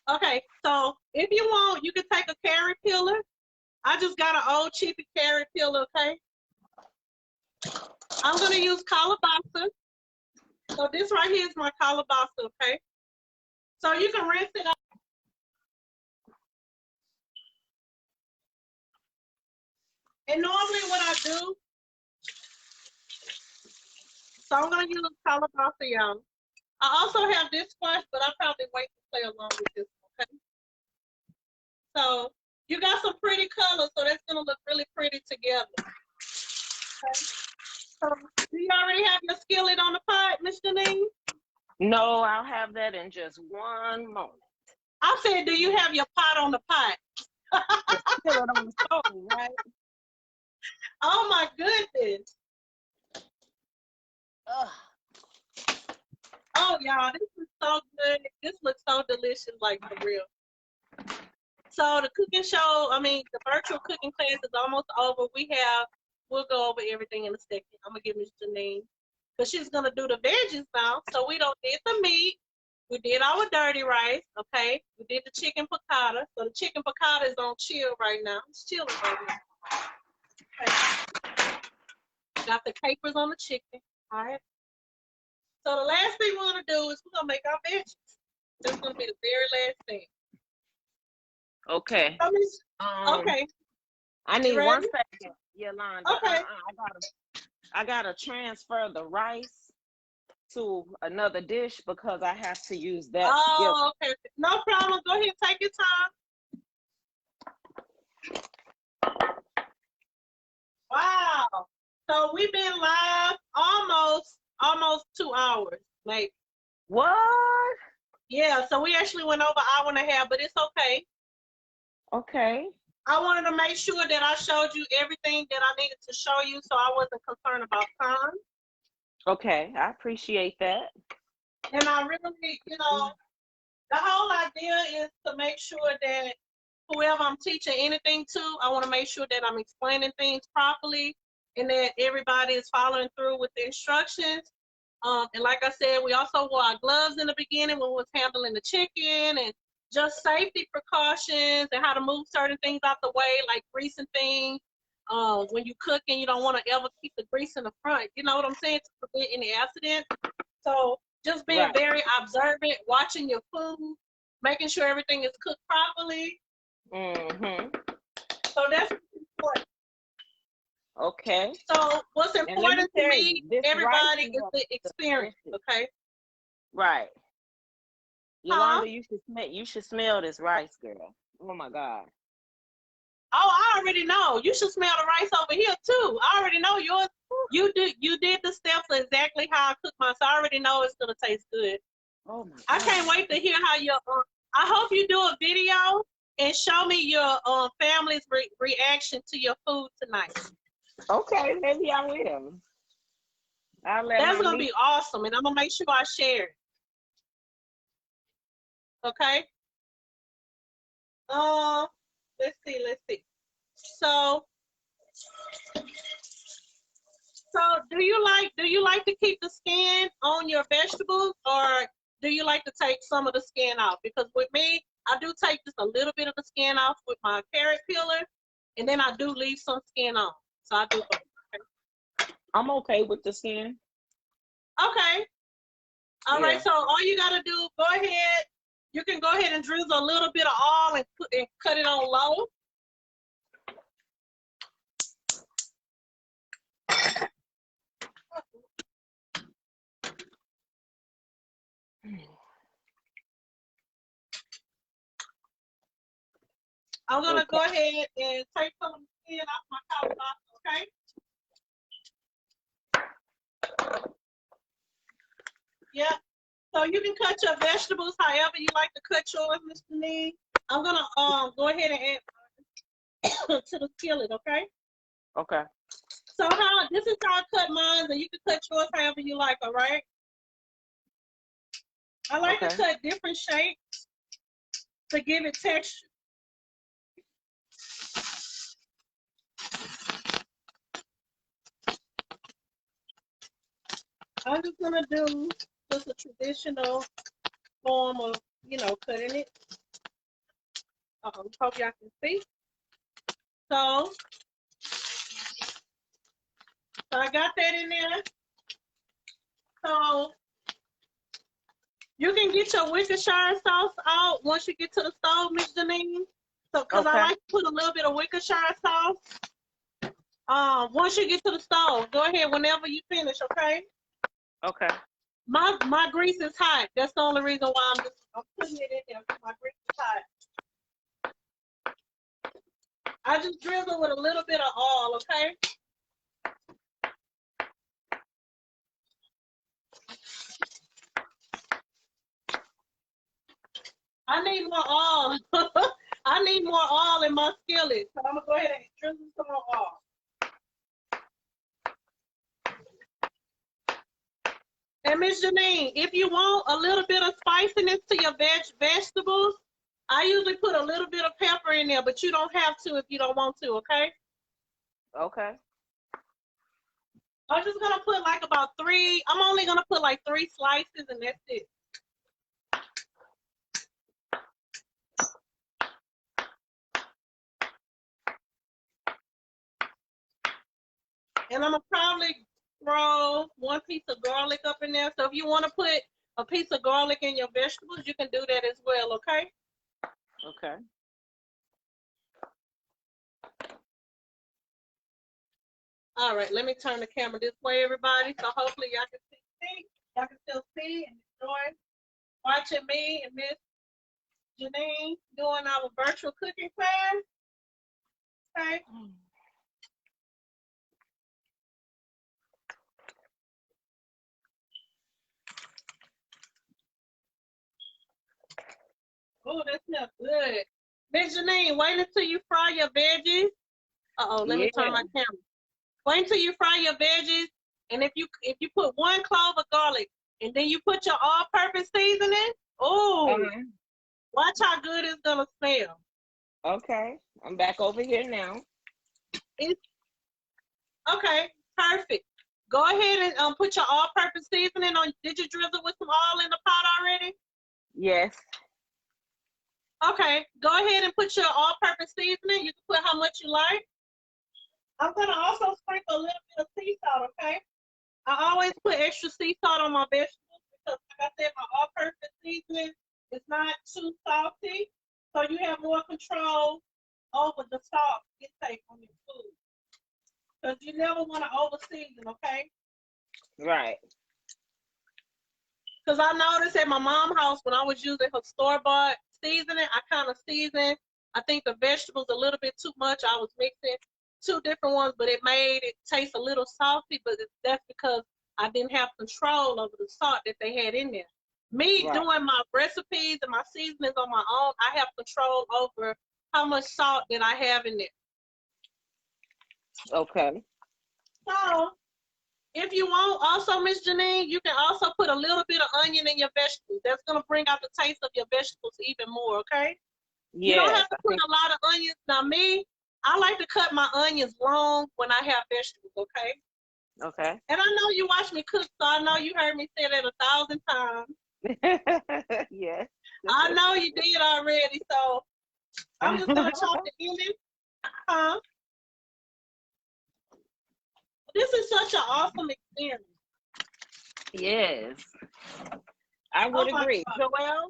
Okay, so if you want, you can take a carrot peeler. I just got an old cheapy carrot peeler, okay? I'm gonna use calabasa. So this right here is my calabasa, okay? So you can rinse it out. And normally what I do, so I'm gonna use calabasa, y'all. I also have this squash, but I'll probably wait to play along with this, okay? So you got some pretty colors, so that's gonna look really pretty together. Okay. So do you already have your skillet on the pot, Miss Janine? No, I'll have that in just one moment. I said, do you have your pot on the pot? The skillet on the stove, right? Oh my goodness. Ugh. Oh y'all, this is so good. This looks so delicious, like for real. So the cooking show, the virtual cooking class is almost over. We'll go over everything in a second. I'm gonna give Miss Janine, because she's gonna do the veggies now. So we don't did the meat. We did our dirty rice, okay? We did the chicken piccata. So the chicken piccata is on chill right now. It's chilling right now. Okay. Got the capers on the chicken, all right? So the last thing we're gonna do is we're gonna make our veggies. That's gonna be the very last thing. Okay. Okay. I need 1 second, Yolanda. Okay. I gotta transfer the rice to another dish because I have to use that. Oh, okay. No problem. Go ahead, take your time. Wow. So we've been live almost 2 hours, maybe. What? Yeah, so we actually went over an hour and a half, but it's okay. Okay. I wanted to make sure that I showed you everything that I needed to show you, so I wasn't concerned about time. Okay, I appreciate that. And I really, the whole idea is to make sure that whoever I'm teaching anything to, I want to make sure that I'm explaining things properly and that everybody is following through with the instructions. And like I said, we also wore our gloves in the beginning when we was handling the chicken, and just safety precautions and how to move certain things out the way, like greasing things. When you cooking, you don't want to ever keep the grease in the front. You know what I'm saying? To prevent any accidents. So just being Right. very observant, watching your food, making sure everything is cooked properly. Mm-hmm. So that's important. Okay. So what's And let me important to tell me, you, this rice everybody, is smells the experience. delicious. Okay. Right. Huh? Yolanda, you should smell this rice, girl. Oh my God. Oh, I already know. You should smell the rice over here too. I already know yours. You did the steps exactly how I cook mine. So I already know it's gonna taste good. Oh my I God. can't wait to hear how your. I hope you do a video and show me your family's reaction to your food tonight. Okay, maybe I will. I'll let That's my gonna niece. be awesome, and I'm gonna make sure I share it. Okay. Um. Let's see. Let's see. So, do you like to keep the skin on your vegetables, or do you like to take some of the skin off? Because with me, I do take just a little bit of the skin off with my carrot peeler, and then I do leave some skin on. So I do both. I'm okay with the skin. Okay. All Yeah. right. So all you gotta do, go ahead. You can go ahead and drizzle a little bit of oil and cut it on low. I'm gonna Okay. go ahead and take some of the skin off my cauliflower. Okay. Yeah. So you can cut your vegetables however you like to cut yours, Mr. Nee. I'm gonna go ahead and add to the skillet. Okay. Okay. So this is how I cut mine, and you can cut yours however you like. All right. I like to Okay. cut different shapes to give it texture. I'm just gonna do just a traditional form of, cutting it. Hope y'all can see. So I got that in there. So you can get your Worcestershire sauce out once you get to the stove, Miss Janine. So, because I Okay. like to put a little bit of Worcestershire sauce. Once you get to the stove, go ahead whenever you finish, okay? Okay. My grease is hot. That's the only reason why I'm putting it in there. My grease is hot. I just drizzle with a little bit of oil, okay? I need more oil. I need more oil in my skillet. So I'm gonna go ahead and drizzle some more oil. And Miss Janine, if you want a little bit of spiciness to your vegetables, I usually put a little bit of pepper in there, but you don't have to if you don't want to, okay? Okay. I'm just gonna put like about three. I'm only gonna put like 3 slices, and that's it. And I'm gonna probably throw 1 piece of garlic up in there. So if you want to put a piece of garlic in your vegetables, you can do that as well, okay? Okay. All right, let me turn the camera this way, everybody. So hopefully y'all can see. Y'all can still see and enjoy watching me and Miss Janine doing our virtual cooking class. Okay. Oh, that smells good. Miss Janine, wait until you fry your veggies. Let me turn Yeah. my camera. Wait until you fry your veggies, and if you put 1 clove of garlic, and then you put your all-purpose seasoning, oh, watch how good it's gonna smell. Okay, I'm back over here now. It's okay, perfect. Go ahead and put your all-purpose seasoning on. Did you drizzle with some oil in the pot already? Yes. Okay, go ahead and put your all-purpose seasoning. You can put how much you like. I'm gonna also sprinkle a little bit of sea salt, okay? I always put extra sea salt on my vegetables because, like I said, my all-purpose seasoning is not too salty, so you have more control over the salt intake on your food. Because you never want to over-season, okay? Right. Because I noticed at my mom's house when I was using her store-bought seasoning, I kind of seasoned, I think the vegetables a little bit too much. I was mixing 2 different ones, but it made it taste a little salty, but that's because I didn't have control over the salt that they had in there. Me doing my recipes and my seasonings on my own, I have control over how much salt that I have in there. Okay. So, if you want, also, Miss Janine, you can also put a little bit of onion in your vegetables. That's going to bring out the taste of your vegetables even more, okay? Yeah. You don't have to put a lot of onions. Now, me, I like to cut my onions long when I have vegetables, okay? Okay. And I know you watch me cook, so I know you heard me say that 1,000 times. Yes. I know you did already, so I'm just going to chop the onion. This is such an awesome experience. Yes. I would agree. Joelle,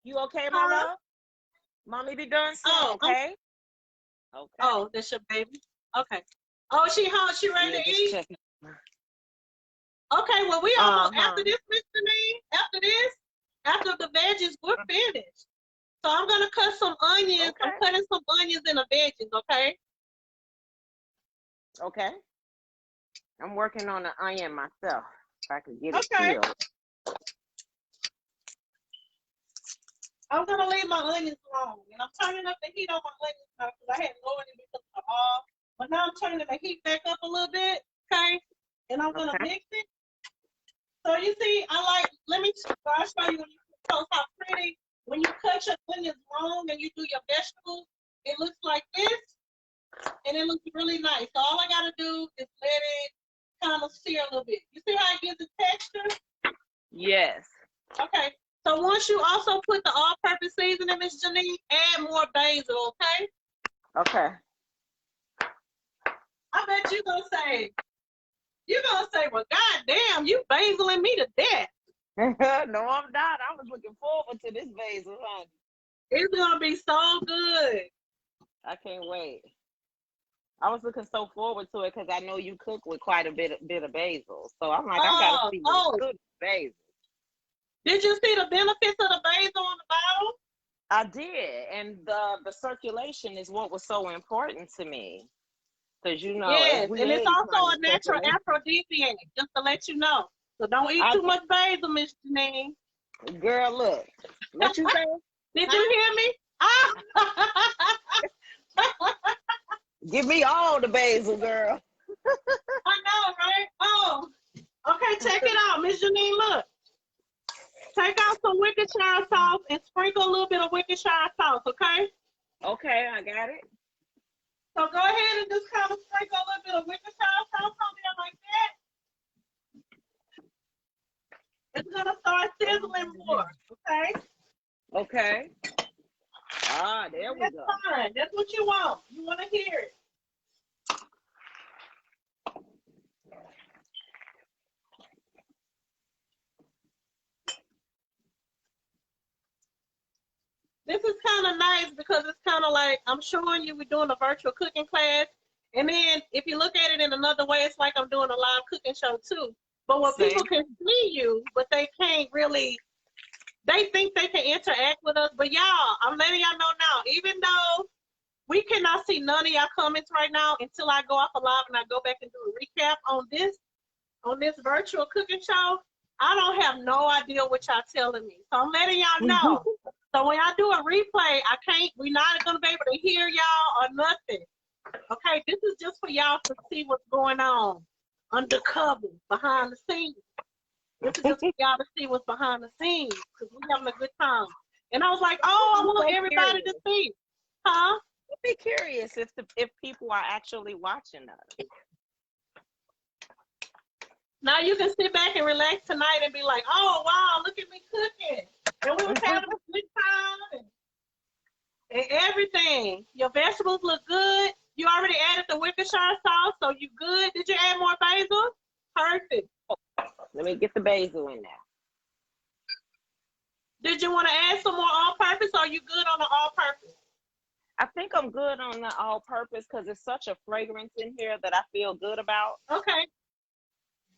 you okay, my love? Mommy be done soon, okay? Okay. Oh, that's your baby? Okay. Oh, she home? She ready to eat? Checking. Okay, well, we almost, after this, Mr. Janine, after the veggies, we're finished. So I'm going to cut some onions. Okay. I'm cutting some onions in the veggies, okay? Okay. I'm working on the onion myself, if I can get it peeled. I'm going to leave my onions alone. And I'm turning up the heat on my onions now because I had lowered it because of the oil. But now I'm turning the heat back up a little bit, okay? And I'm going to mix it. So you see, let me show you when you toast how pretty. When you cut your onions long and you do your vegetables, it looks like this. And it looks really nice. So all I got to do is let it kind of sear a little bit. You see how it gives it texture? Yes. Okay. So once you also put the all-purpose seasoning, Miss Janine, add more basil, okay? Okay. I bet you're going to say, well, goddamn, you basiling me to death. No, I'm not. I was looking forward to this basil, honey. It's going to be so good. I can't wait. I was looking so forward to it because I know you cook with quite a bit of basil. So I'm like, I got to see what's good with basil. Did you see the benefits of the basil on the bottle? I did, and the circulation is what was so important to me, because yes, and it's also a natural aphrodisiac, just to let you know. So don't eat too much basil, Miss Janine. Girl, look, what you say? Did you hear me? Give me all the basil, girl. I know, right? Oh, okay, check it out, Miss Janine. Look. Take out some Worcestershire sauce and sprinkle a little bit of Worcestershire sauce, okay? Okay, I got it. So go ahead and just kind of sprinkle a little bit of Worcestershire sauce on there like that. It's going to start sizzling more, okay? Okay. Ah, there we go. That's fine. That's what you want. You want to hear it. This is kind of nice because it's kind of like I'm showing you we're doing a virtual cooking class. And then if you look at it in another way, it's like I'm doing a live cooking show too. But when people can see you, but they can't really, they think they can interact with us. But y'all, I'm letting y'all know now, even though we cannot see none of y'all comments right now until I go off a live and I go back and do a recap on this virtual cooking show, I don't have no idea what y'all telling me. So I'm letting y'all know. So when I do a replay, we're not gonna be able to hear y'all or nothing. Okay, this is just for y'all to see what's going on undercover, behind the scenes. This is just for y'all to see what's behind the scenes because we're having a good time. And I was like, oh, I want everybody to see. Huh? I'd be curious if people are actually watching us. Now you can sit back and relax tonight and be like, oh, wow, look at me cooking. And we was having a good time and everything. Your vegetables look good. You already added the Worcestershire sauce, so you good. Did you add more basil? Perfect. Let me get the basil in there. Did you want to add some more all-purpose, or are you good on the all-purpose? I think I'm good on the all-purpose because it's such a fragrance in here that I feel good about. Okay.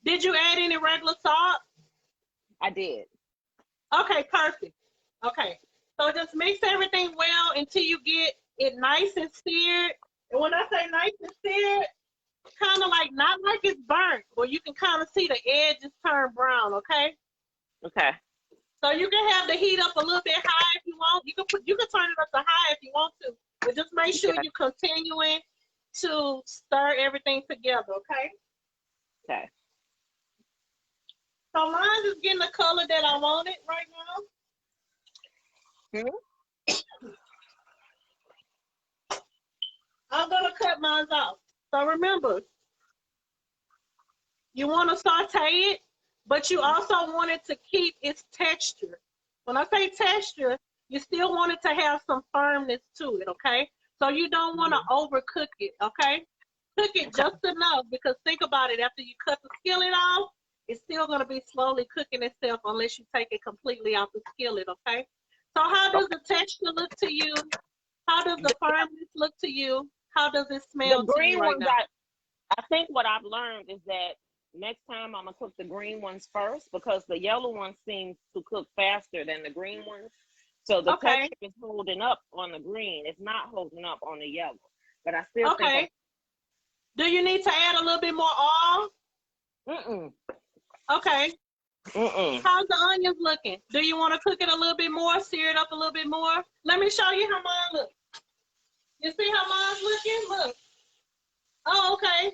Did you add any regular salt? I did. Okay, perfect. Okay. So just mix everything well until you get it nice and seared. And when I say nice and seared, kind of like, not like it's burnt, but you can kind of see the edges turn brown, okay? Okay. So you can have the heat up a little bit high if you want. You can turn it up to high if you want to, but just make sure you're continuing to stir everything together, okay? Okay. So mine is getting the color that I wanted right now. I'm gonna cut mine off. So remember, you want to saute it, but you also want it to keep its texture. When I say texture, you still want it to have some firmness to it, okay? So you don't want to overcook it, okay? Cook it just enough, because think about it, after you cut the skillet off, it's still going to be slowly cooking itself unless you take it completely off the skillet, okay? So how does the texture look to you? How does the firmness look to you? How does it smell to you right now? I think what I've learned is that next time I'm going to cook the green ones first, because the yellow ones seem to cook faster than the green ones. So the texture is holding up on the green. It's not holding up on the yellow. But I still think do you need to add a little bit more oil? Okay. How's the onions looking? Do you want to cook it a little bit more, sear it up a little bit more? Let me show you how mine looks. You see how mine's looking? Look. Oh, okay.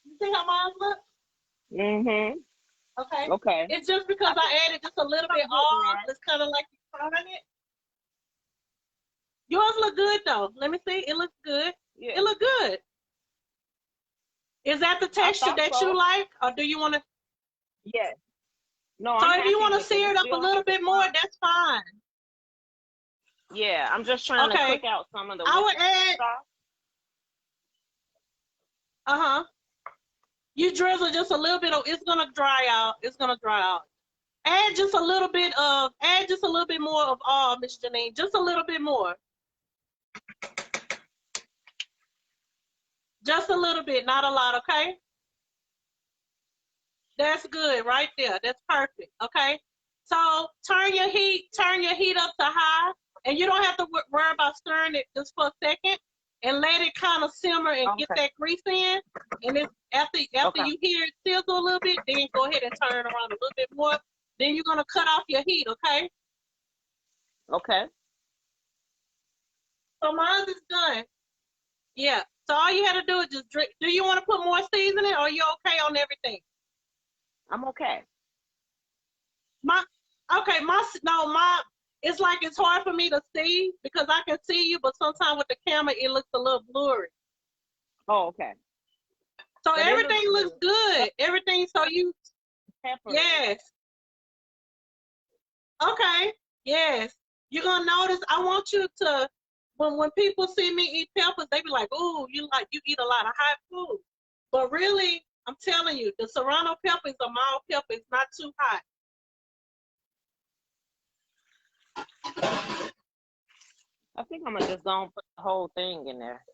You see how mine looks? Okay. It's just because I added just a little bit oil. It's kind of like you're frying it. Yours look good though. Let me see. It looks good. Yeah. It look good. Is that the texture that you like, or do you want to? Yes. No. So if you want to sear it up a little bit more, that's fine. Yeah, I'm just trying to cook out some of the. I would add. You drizzle just a little bit of. It's gonna dry out. It's gonna dry out. Add just a little bit more of oil, Miss Janine. Just a little bit more. Just a little bit, not a lot, okay? That's good right there. That's perfect, okay? So turn your heat up to high, and you don't have to worry about stirring it just for a second, and let it kind of simmer and get that grease in. And then after you hear it sizzle a little bit, then go ahead and turn it around a little bit more. Then you're gonna cut off your heat, okay? Okay. So mine is done. Yeah. So all you had to do is just drink. Do you want to put more seasoning, or are you okay on everything? I'm okay. It's like it's hard for me to see because I can see you, but sometimes with the camera it looks a little blurry. Oh, okay. So but everything looks good. Everything. So you. Pepper. Yes. Okay. Yes. You're gonna notice. I want you to. When people see me eat peppers, they be like, "Ooh, you eat a lot of hot food." But really, I'm telling you, the serrano pepper is a mild pepper. It's not too hot. I think I'm gonna just go and put the whole thing in there.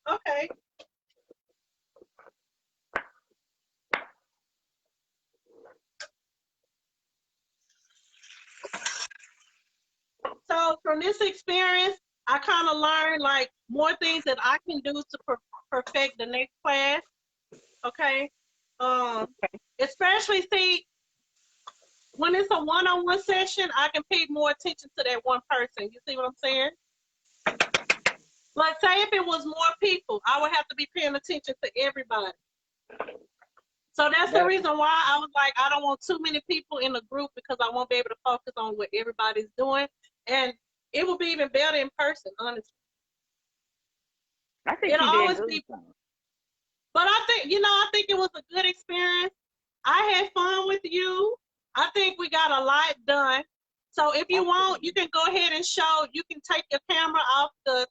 Okay. So from this experience, I kind of learned like more things that I can do to perfect the next class. Okay. Especially see, when it's a one-on-one session, I can pay more attention to that one person. You see what I'm saying? Like, say if it was more people, I would have to be paying attention to everybody. So that's the reason why I was like, I don't want too many people in the group because I won't be able to focus on what everybody's doing. And it will be even better in person, honestly. I think it'll always be. But I think, I think it was a good experience. I had fun with you. I think we got a lot done. So if you want, you can go ahead and you can take your camera off the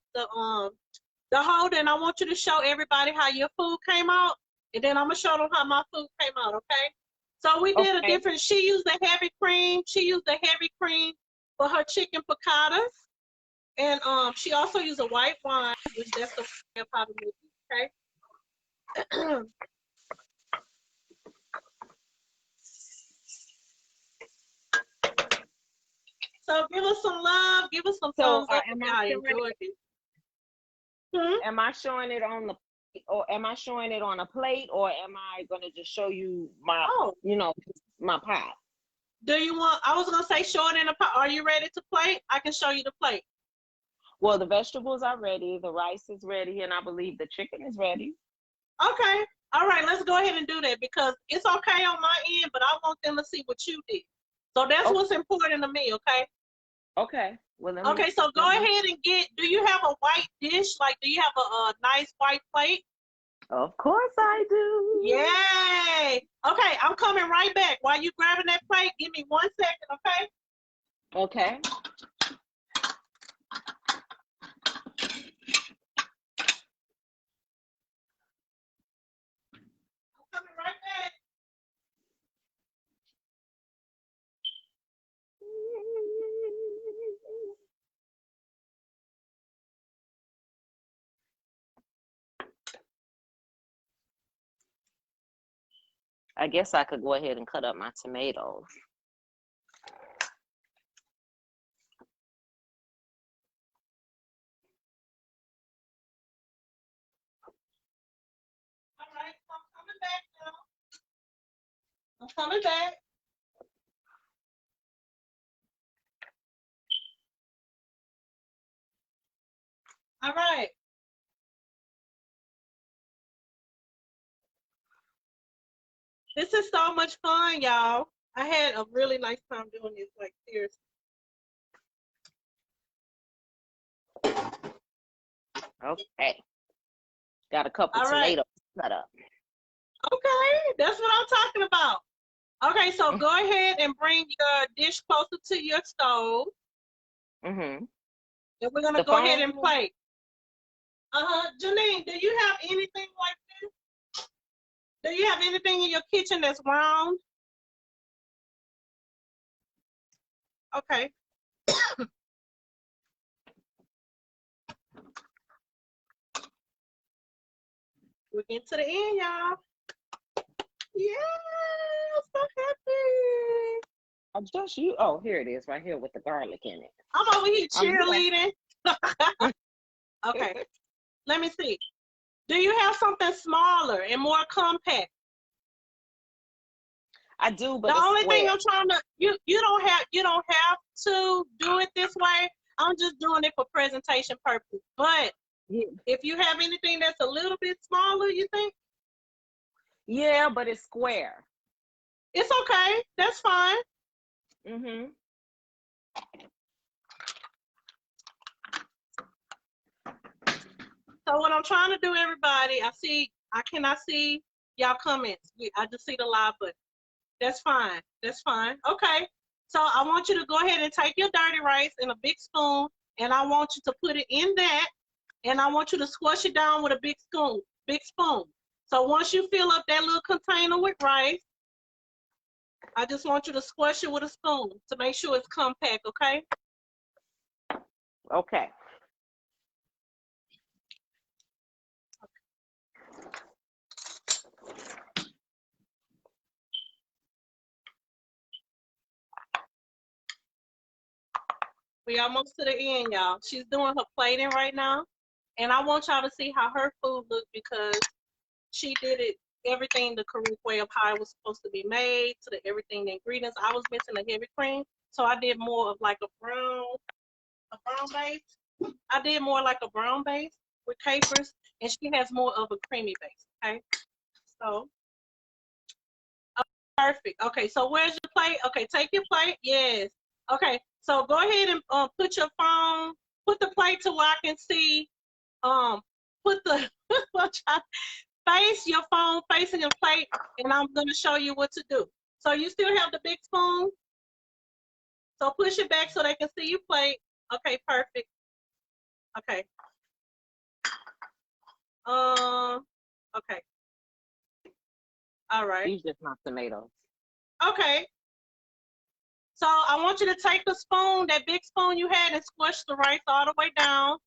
holder, and I want you to show everybody how your food came out, and then I'm gonna show them how my food came out, okay? So we did a different, she used the heavy cream for her chicken picatas, and she also used a white wine, which that's the powder milk, okay? So give us some love, give us some thumbs up if y'all enjoyed it. Am I showing it on a plate, or am I gonna just show you my, my pot? Do you want? I was gonna say show it in a pot. Are you ready to plate? I can show you the plate. Well, the vegetables are ready, the rice is ready, and I believe the chicken is ready. Okay. All right. Let's go ahead and do that because it's okay on my end, but I want them to see what you did. So that's what's important to me. Okay. Okay. Well, so go ahead and do you have a white dish? Like, do you have a nice white plate? Of course I do. Yay. Okay, I'm coming right back. While you grabbing that plate, give me 1 second, okay? Okay. I'm coming right back. I guess I could go ahead and cut up my tomatoes. All right, I'm coming back now. I'm coming back. All right. This is so much fun, y'all. I had a really nice time doing this, like seriously. Okay. Got a couple tomatoes cut up. Okay, that's what I'm talking about. Okay, so go ahead and bring your dish closer to your stove. Mm-hmm. And we're gonna go ahead and plate. Janine, do you have anything like this? Do you have anything in your kitchen that's round? Okay. We're getting to the end, y'all. Yeah, so happy. Just you. Oh, here it is, right here with the garlic in it. I'm over here cheerleading. Okay. Let me see. Do you have something smaller and more compact? I do, but the only thing I'm trying to you don't have to do it this way. I'm just doing it for presentation purposes. But if you have anything that's a little bit smaller, you think? Yeah, but it's square. It's okay. That's fine. Mm-hmm. So what I'm trying to do, everybody, I cannot see y'all comments. I just see the live button. That's fine. That's fine. Okay. So I want you to go ahead and take your dirty rice in a big spoon, and I want you to put it in that, and I want you to squash it down with a big spoon. So once you fill up that little container with rice, I just want you to squash it with a spoon to make sure it's compact, okay? Okay. We almost to the end, y'all. She's doing her plating right now. And I want y'all to see how her food looks because she did it everything the correct way of how it was supposed to be made, to the everything, the ingredients. I was missing a heavy cream, so I did more of like a brown base. I did more like a brown base with capers, and she has more of a creamy base. Okay, so perfect. Okay, so where's your plate? Okay, take your plate. Yes. Okay, so go ahead and put your phone, put the plate to where I can see. Put the face your phone facing your plate, and I'm gonna show you what to do. So you still have the big spoon. So push it back so they can see your plate. Okay, perfect. Okay. Okay. All right. These just not tomatoes. Okay. So I want you to take the spoon, that big spoon you had, and squish the rice all the way down.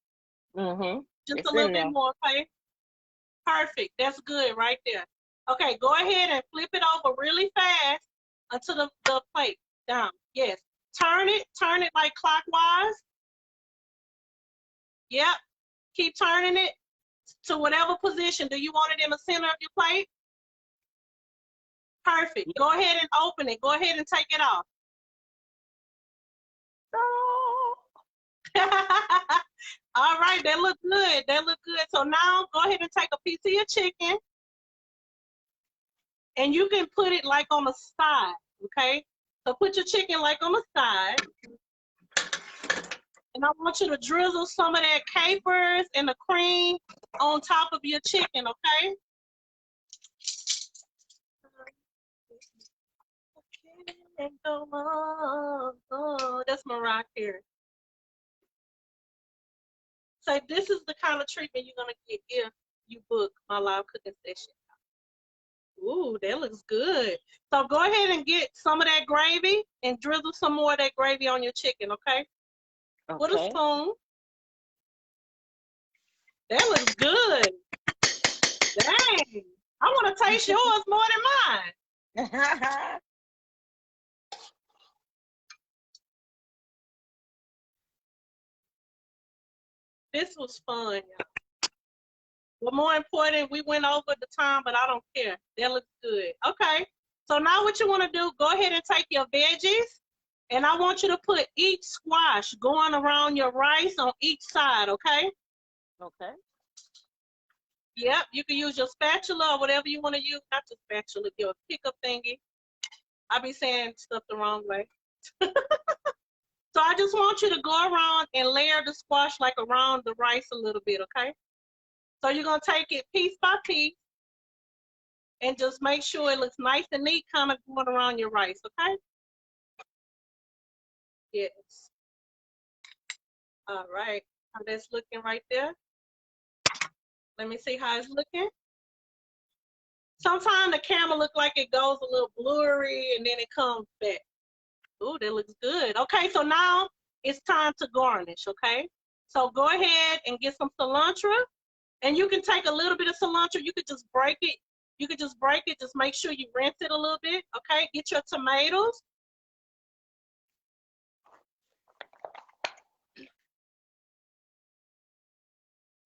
Just It's a little there. bit more, okay? Perfect. That's good right there. Okay, go ahead and flip it over really fast until the plate down. Yes. Turn it like clockwise. Yep. Keep turning it to whatever position. Do you want it in the center of your plate? Perfect. Yep. Go ahead and open it. Go ahead and take it off. All right, that look good. That look good. So now go ahead and take a piece of your chicken, and you can put it like on the side, okay? So put your chicken like on the side, and I want you to drizzle some of that capers and the cream on top of your chicken, okay? That's Mariah Carey. So this is the kind of treatment you're gonna get if you book my live cooking session. Ooh, that looks good. So go ahead and get some of that gravy and drizzle some more of that gravy on your chicken, okay? With a spoon. That looks good. Dang. I want to taste yours more than mine. This was fun, y'all. But more important, we went over the time, but I don't care. That looks good. Okay. So now what you want to do, go ahead and take your veggies, and I want you to put each squash going around your rice on each side, okay? Okay. Yep, you can use your spatula or whatever you want to use. Not your spatula, your pickup thingy. I be saying stuff the wrong way. So I just want you to go around and layer the squash like around the rice a little bit, okay? So you're gonna take it piece by piece and just make sure it looks nice and neat, kind of going around your rice, okay? Yes. All right, how that's looking right there. Let me see how it's looking. Sometimes the camera look like it goes a little blurry and then it comes back. Ooh, that looks good. Okay, so now it's time to garnish, okay? So go ahead and get some cilantro, and you can take a little bit of cilantro. You could just break it. You could just break it. Just make sure you rinse it a little bit, okay? Get your tomatoes.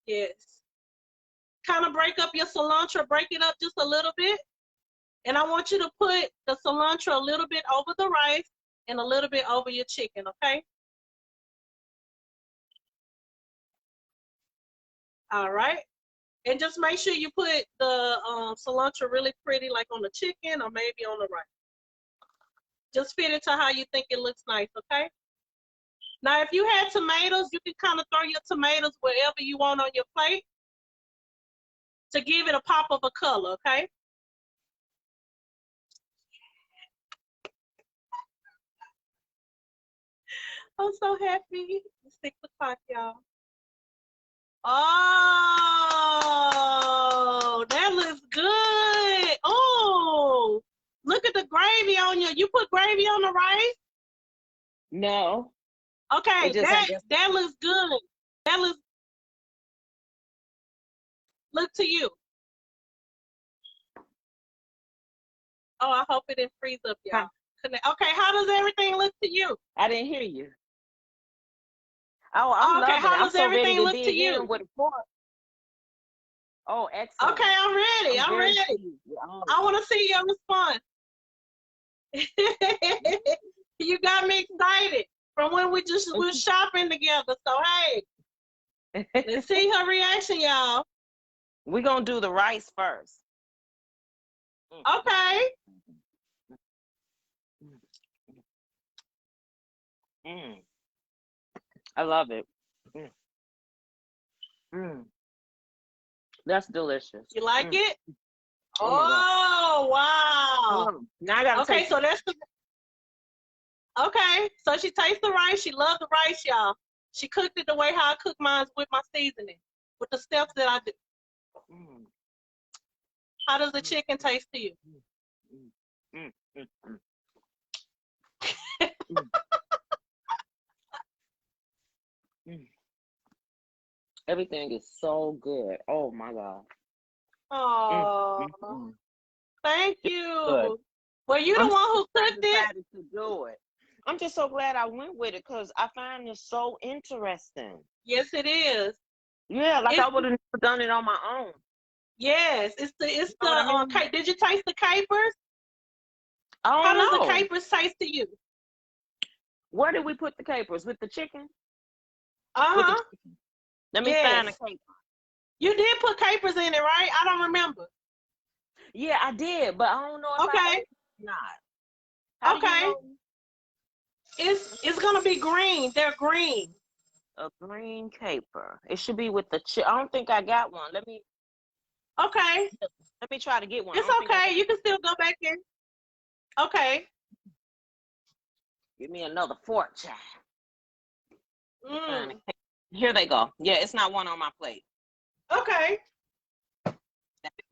Yes. Kind of break up your cilantro. Break it up just a little bit. And I want you to put the cilantro a little bit over the rice and a little bit over your chicken, okay? All right. And just make sure you put the cilantro really pretty, like on the chicken or maybe on the rice. Just fit it to how you think it looks nice, okay? Now, if you had tomatoes, you can kind of throw your tomatoes wherever you want on your plate to give it a pop of a color, okay? I'm so happy. 6 o'clock, y'all. Oh, that looks good. Oh, look at the gravy on you put gravy on the rice? No. Okay, that looks good. That look to you. Oh, I hope it didn't freeze up, y'all. Okay, how does everything look to you? I didn't hear you. Oh, I'm loving it. How does everything look to you? With a fork. Oh, excellent. Okay, I'm ready. I'm ready. I want to see your response. You got me excited from when we just was shopping together. So hey, let's see her reaction, y'all. We're gonna do the rice first. Okay. I love it. That's delicious. You like it? Oh, wow. Now I gotta okay, so that's the. Okay, so she tastes the rice. She loves the rice, y'all. She cooked it the way how I cook mine with my seasoning, with the steps that I do. How does the chicken taste to you? Everything is so good. Oh my God. Oh, thank you. Good. Well, you the one who cooked it. To do it. I'm just so glad I went with it because I find it so interesting. Yes, it is. Yeah, like I would have never done it on my own. Yes, it's the did you taste the capers? How does the capers taste to you? Where did we put the capers? With the chicken? Let me find the caper. You did put capers in it, right? I don't remember. Yeah, I did, but I don't know if I ate or not. How do you know? It's gonna be green. They're green. A green caper. It should be with the I don't think I got one. Let me try to get one. It's okay. You can still go back in. Okay. Give me another fork, child. Here they go. Yeah, it's not one on my plate. Okay.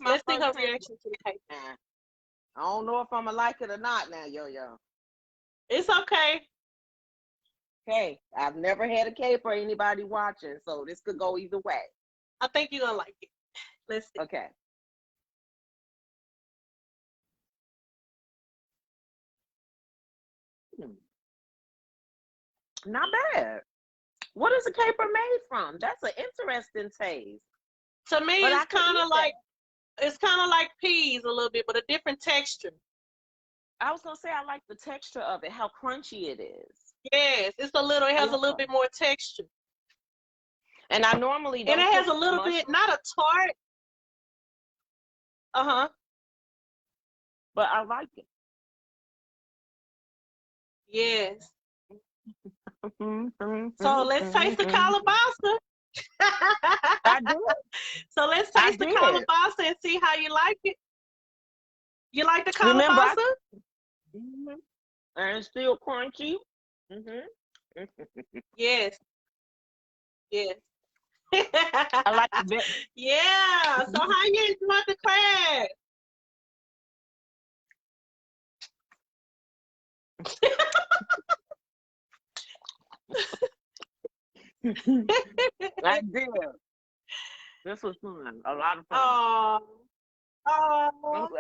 Let's see her reaction to the caper. I don't know if I'm gonna like it or not now, Yo-Yo. It's okay. Hey, I've never had a caper or anybody watching, so this could go either way. I think you're gonna like it. Let's see. Okay. Not bad. What is a caper made from? That's an interesting taste. To me, it's kind of like peas a little bit, but a different texture. I was gonna say I like the texture of it, how crunchy it is. Yes, it has a little bit more texture. And I normally don't. And it has a little bit, not a tart. But I like it. Yes. So let's taste the calabasa. I did. So let's taste the calabasa and see how you like it. You like the calabasa? And it's still crunchy. Yes. Yes. I like it. Yeah. So how you enjoyed the class? I did. This was fun. A lot of fun.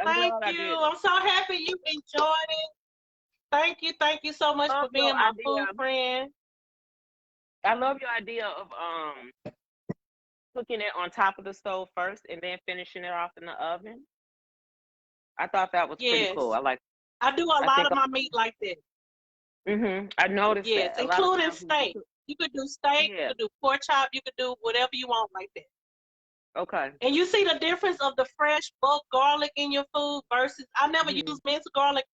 Thank you. I'm so happy you enjoyed it. Thank you so much for being my food friend. I love your idea of cooking it on top of the stove first and then finishing it off in the oven. I thought that was pretty cool. I do a lot of my meat like that. I noticed that. Yes, including steak. You could do steak, you could do pork chop, you could do whatever you want like that. Okay. And you see the difference of the fresh bulk garlic in your food versus I never use minced garlic.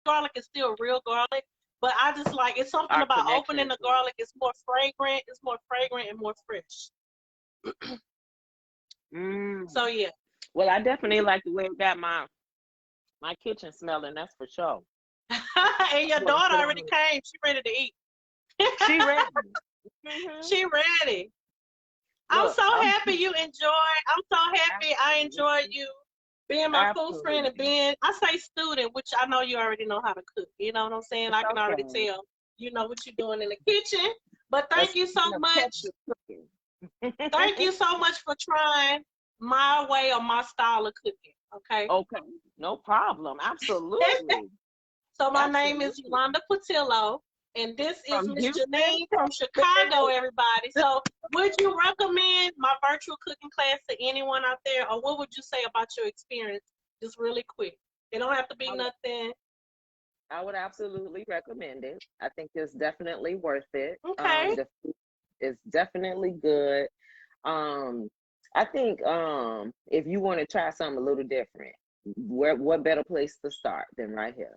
Garlic is still real garlic, but I just like it's something about opening the garlic. It's more fragrant. It's more fragrant and more fresh. So yeah. Well, I definitely like the way it got my kitchen smelling. That's for sure. And your daughter already came. She ready to eat. She ready. She ready. I'm so happy you enjoyed. I'm so happy I enjoyed you being my food friend and being, I say student, which I know you already know how to cook. You know what I'm saying? I can already tell. You know what you're doing in the kitchen. But thank you so much. Thank you so much for trying my way or my style of cooking. Okay? Okay. No problem. Absolutely. So my name is Yolanda Patillo. And this is From Miss Houston? Janine from Chicago, everybody. So would you recommend my virtual cooking class to anyone out there? Or what would you say about your experience? Just really quick. It don't have to be nothing. I would absolutely recommend it. I think it's definitely worth it. Okay. The food is definitely good. I think if you want to try something a little different, what better place to start than right here?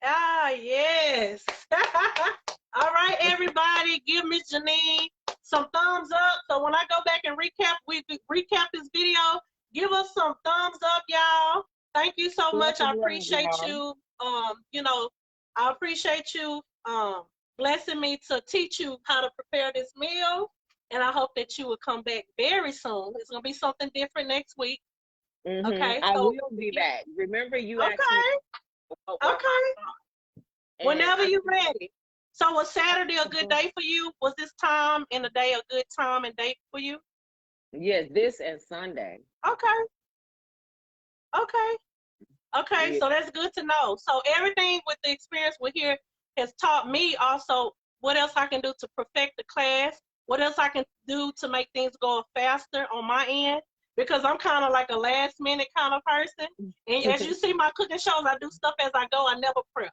Ah, yes. All right, everybody, give Miss Janine some thumbs up. So when I go back and recap this video, give us some thumbs up, y'all. Thank you so much. I appreciate you. I appreciate you blessing me to teach you how to prepare this meal. And I hope that you will come back very soon. It's gonna be something different next week. Mm-hmm. Okay. I will be back. Remember, you asked me. Okay. Whenever you're ready. So was Saturday a good day for you? Was this time and the day a good time and date for you? Yes, this and Sunday. Okay. Okay, yeah. So that's good to know. So everything with the experience we're here has taught me also what else I can do to perfect the class, what else I can do to make things go faster on my end, because I'm kind of like a last minute kind of person. And as you see my cooking shows, I do stuff as I go. I never prep.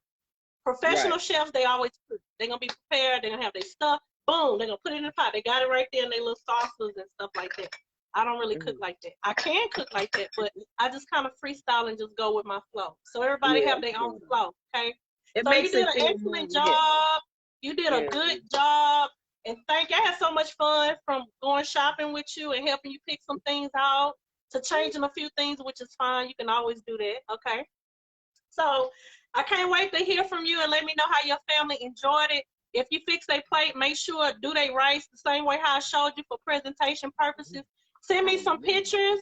Professional chefs, they always prep. They're going to be prepared. They're going to have their stuff. Boom, they're going to put it in the pot. They got it right there in their little sauces and stuff like that. I don't really cook like that. I can cook like that, but I just kind of freestyle and just go with my flow. So everybody have their own flow, okay? So you did an excellent job. You did a good job. And thank you. I had so much fun from going shopping with you and helping you pick some things out to changing a few things, which is fine. You can always do that, okay? So I can't wait to hear from you and let me know how your family enjoyed it. If you fix their plate, make sure do they rice the same way how I showed you for presentation purposes. Send me some pictures.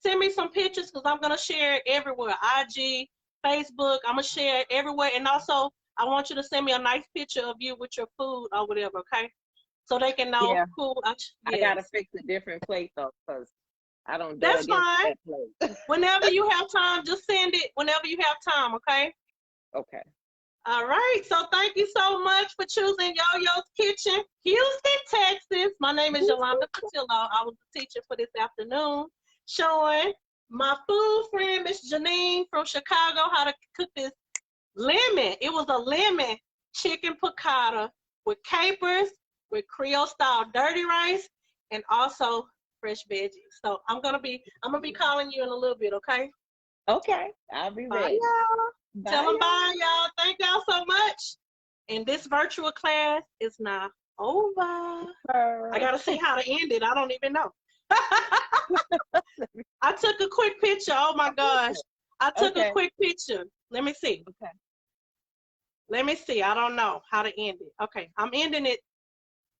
Send me some pictures because I'm going to share it everywhere. IG, Facebook, I'm going to share it everywhere. And also, I want you to send me a nice picture of you with your food or whatever, okay? So they can know who. I got to fix a different plate, though, because I don't do That's against fine. that plate. Whenever you have time, just send it whenever you have time, okay? Okay. All right. So thank you so much for choosing Yo-Yo's Kitchen, Houston, Texas. My name is Yolanda Patillo. I was the teacher for this afternoon, showing my food friend, Miss Janine from Chicago, how to cook this lemon. It was a lemon chicken piccata with capers, with Creole style dirty rice, and also fresh veggies. So I'm gonna be calling you in a little bit, okay? Okay, I'll be ready. Bye, y'all. Tell them bye, y'all. Thank y'all so much. And this virtual class is now over. I gotta see how to end it. I don't even know. I took a quick picture. Oh my gosh. I took a quick picture. Let me see. Okay. Let me see. I don't know how to end it. Okay. I'm ending it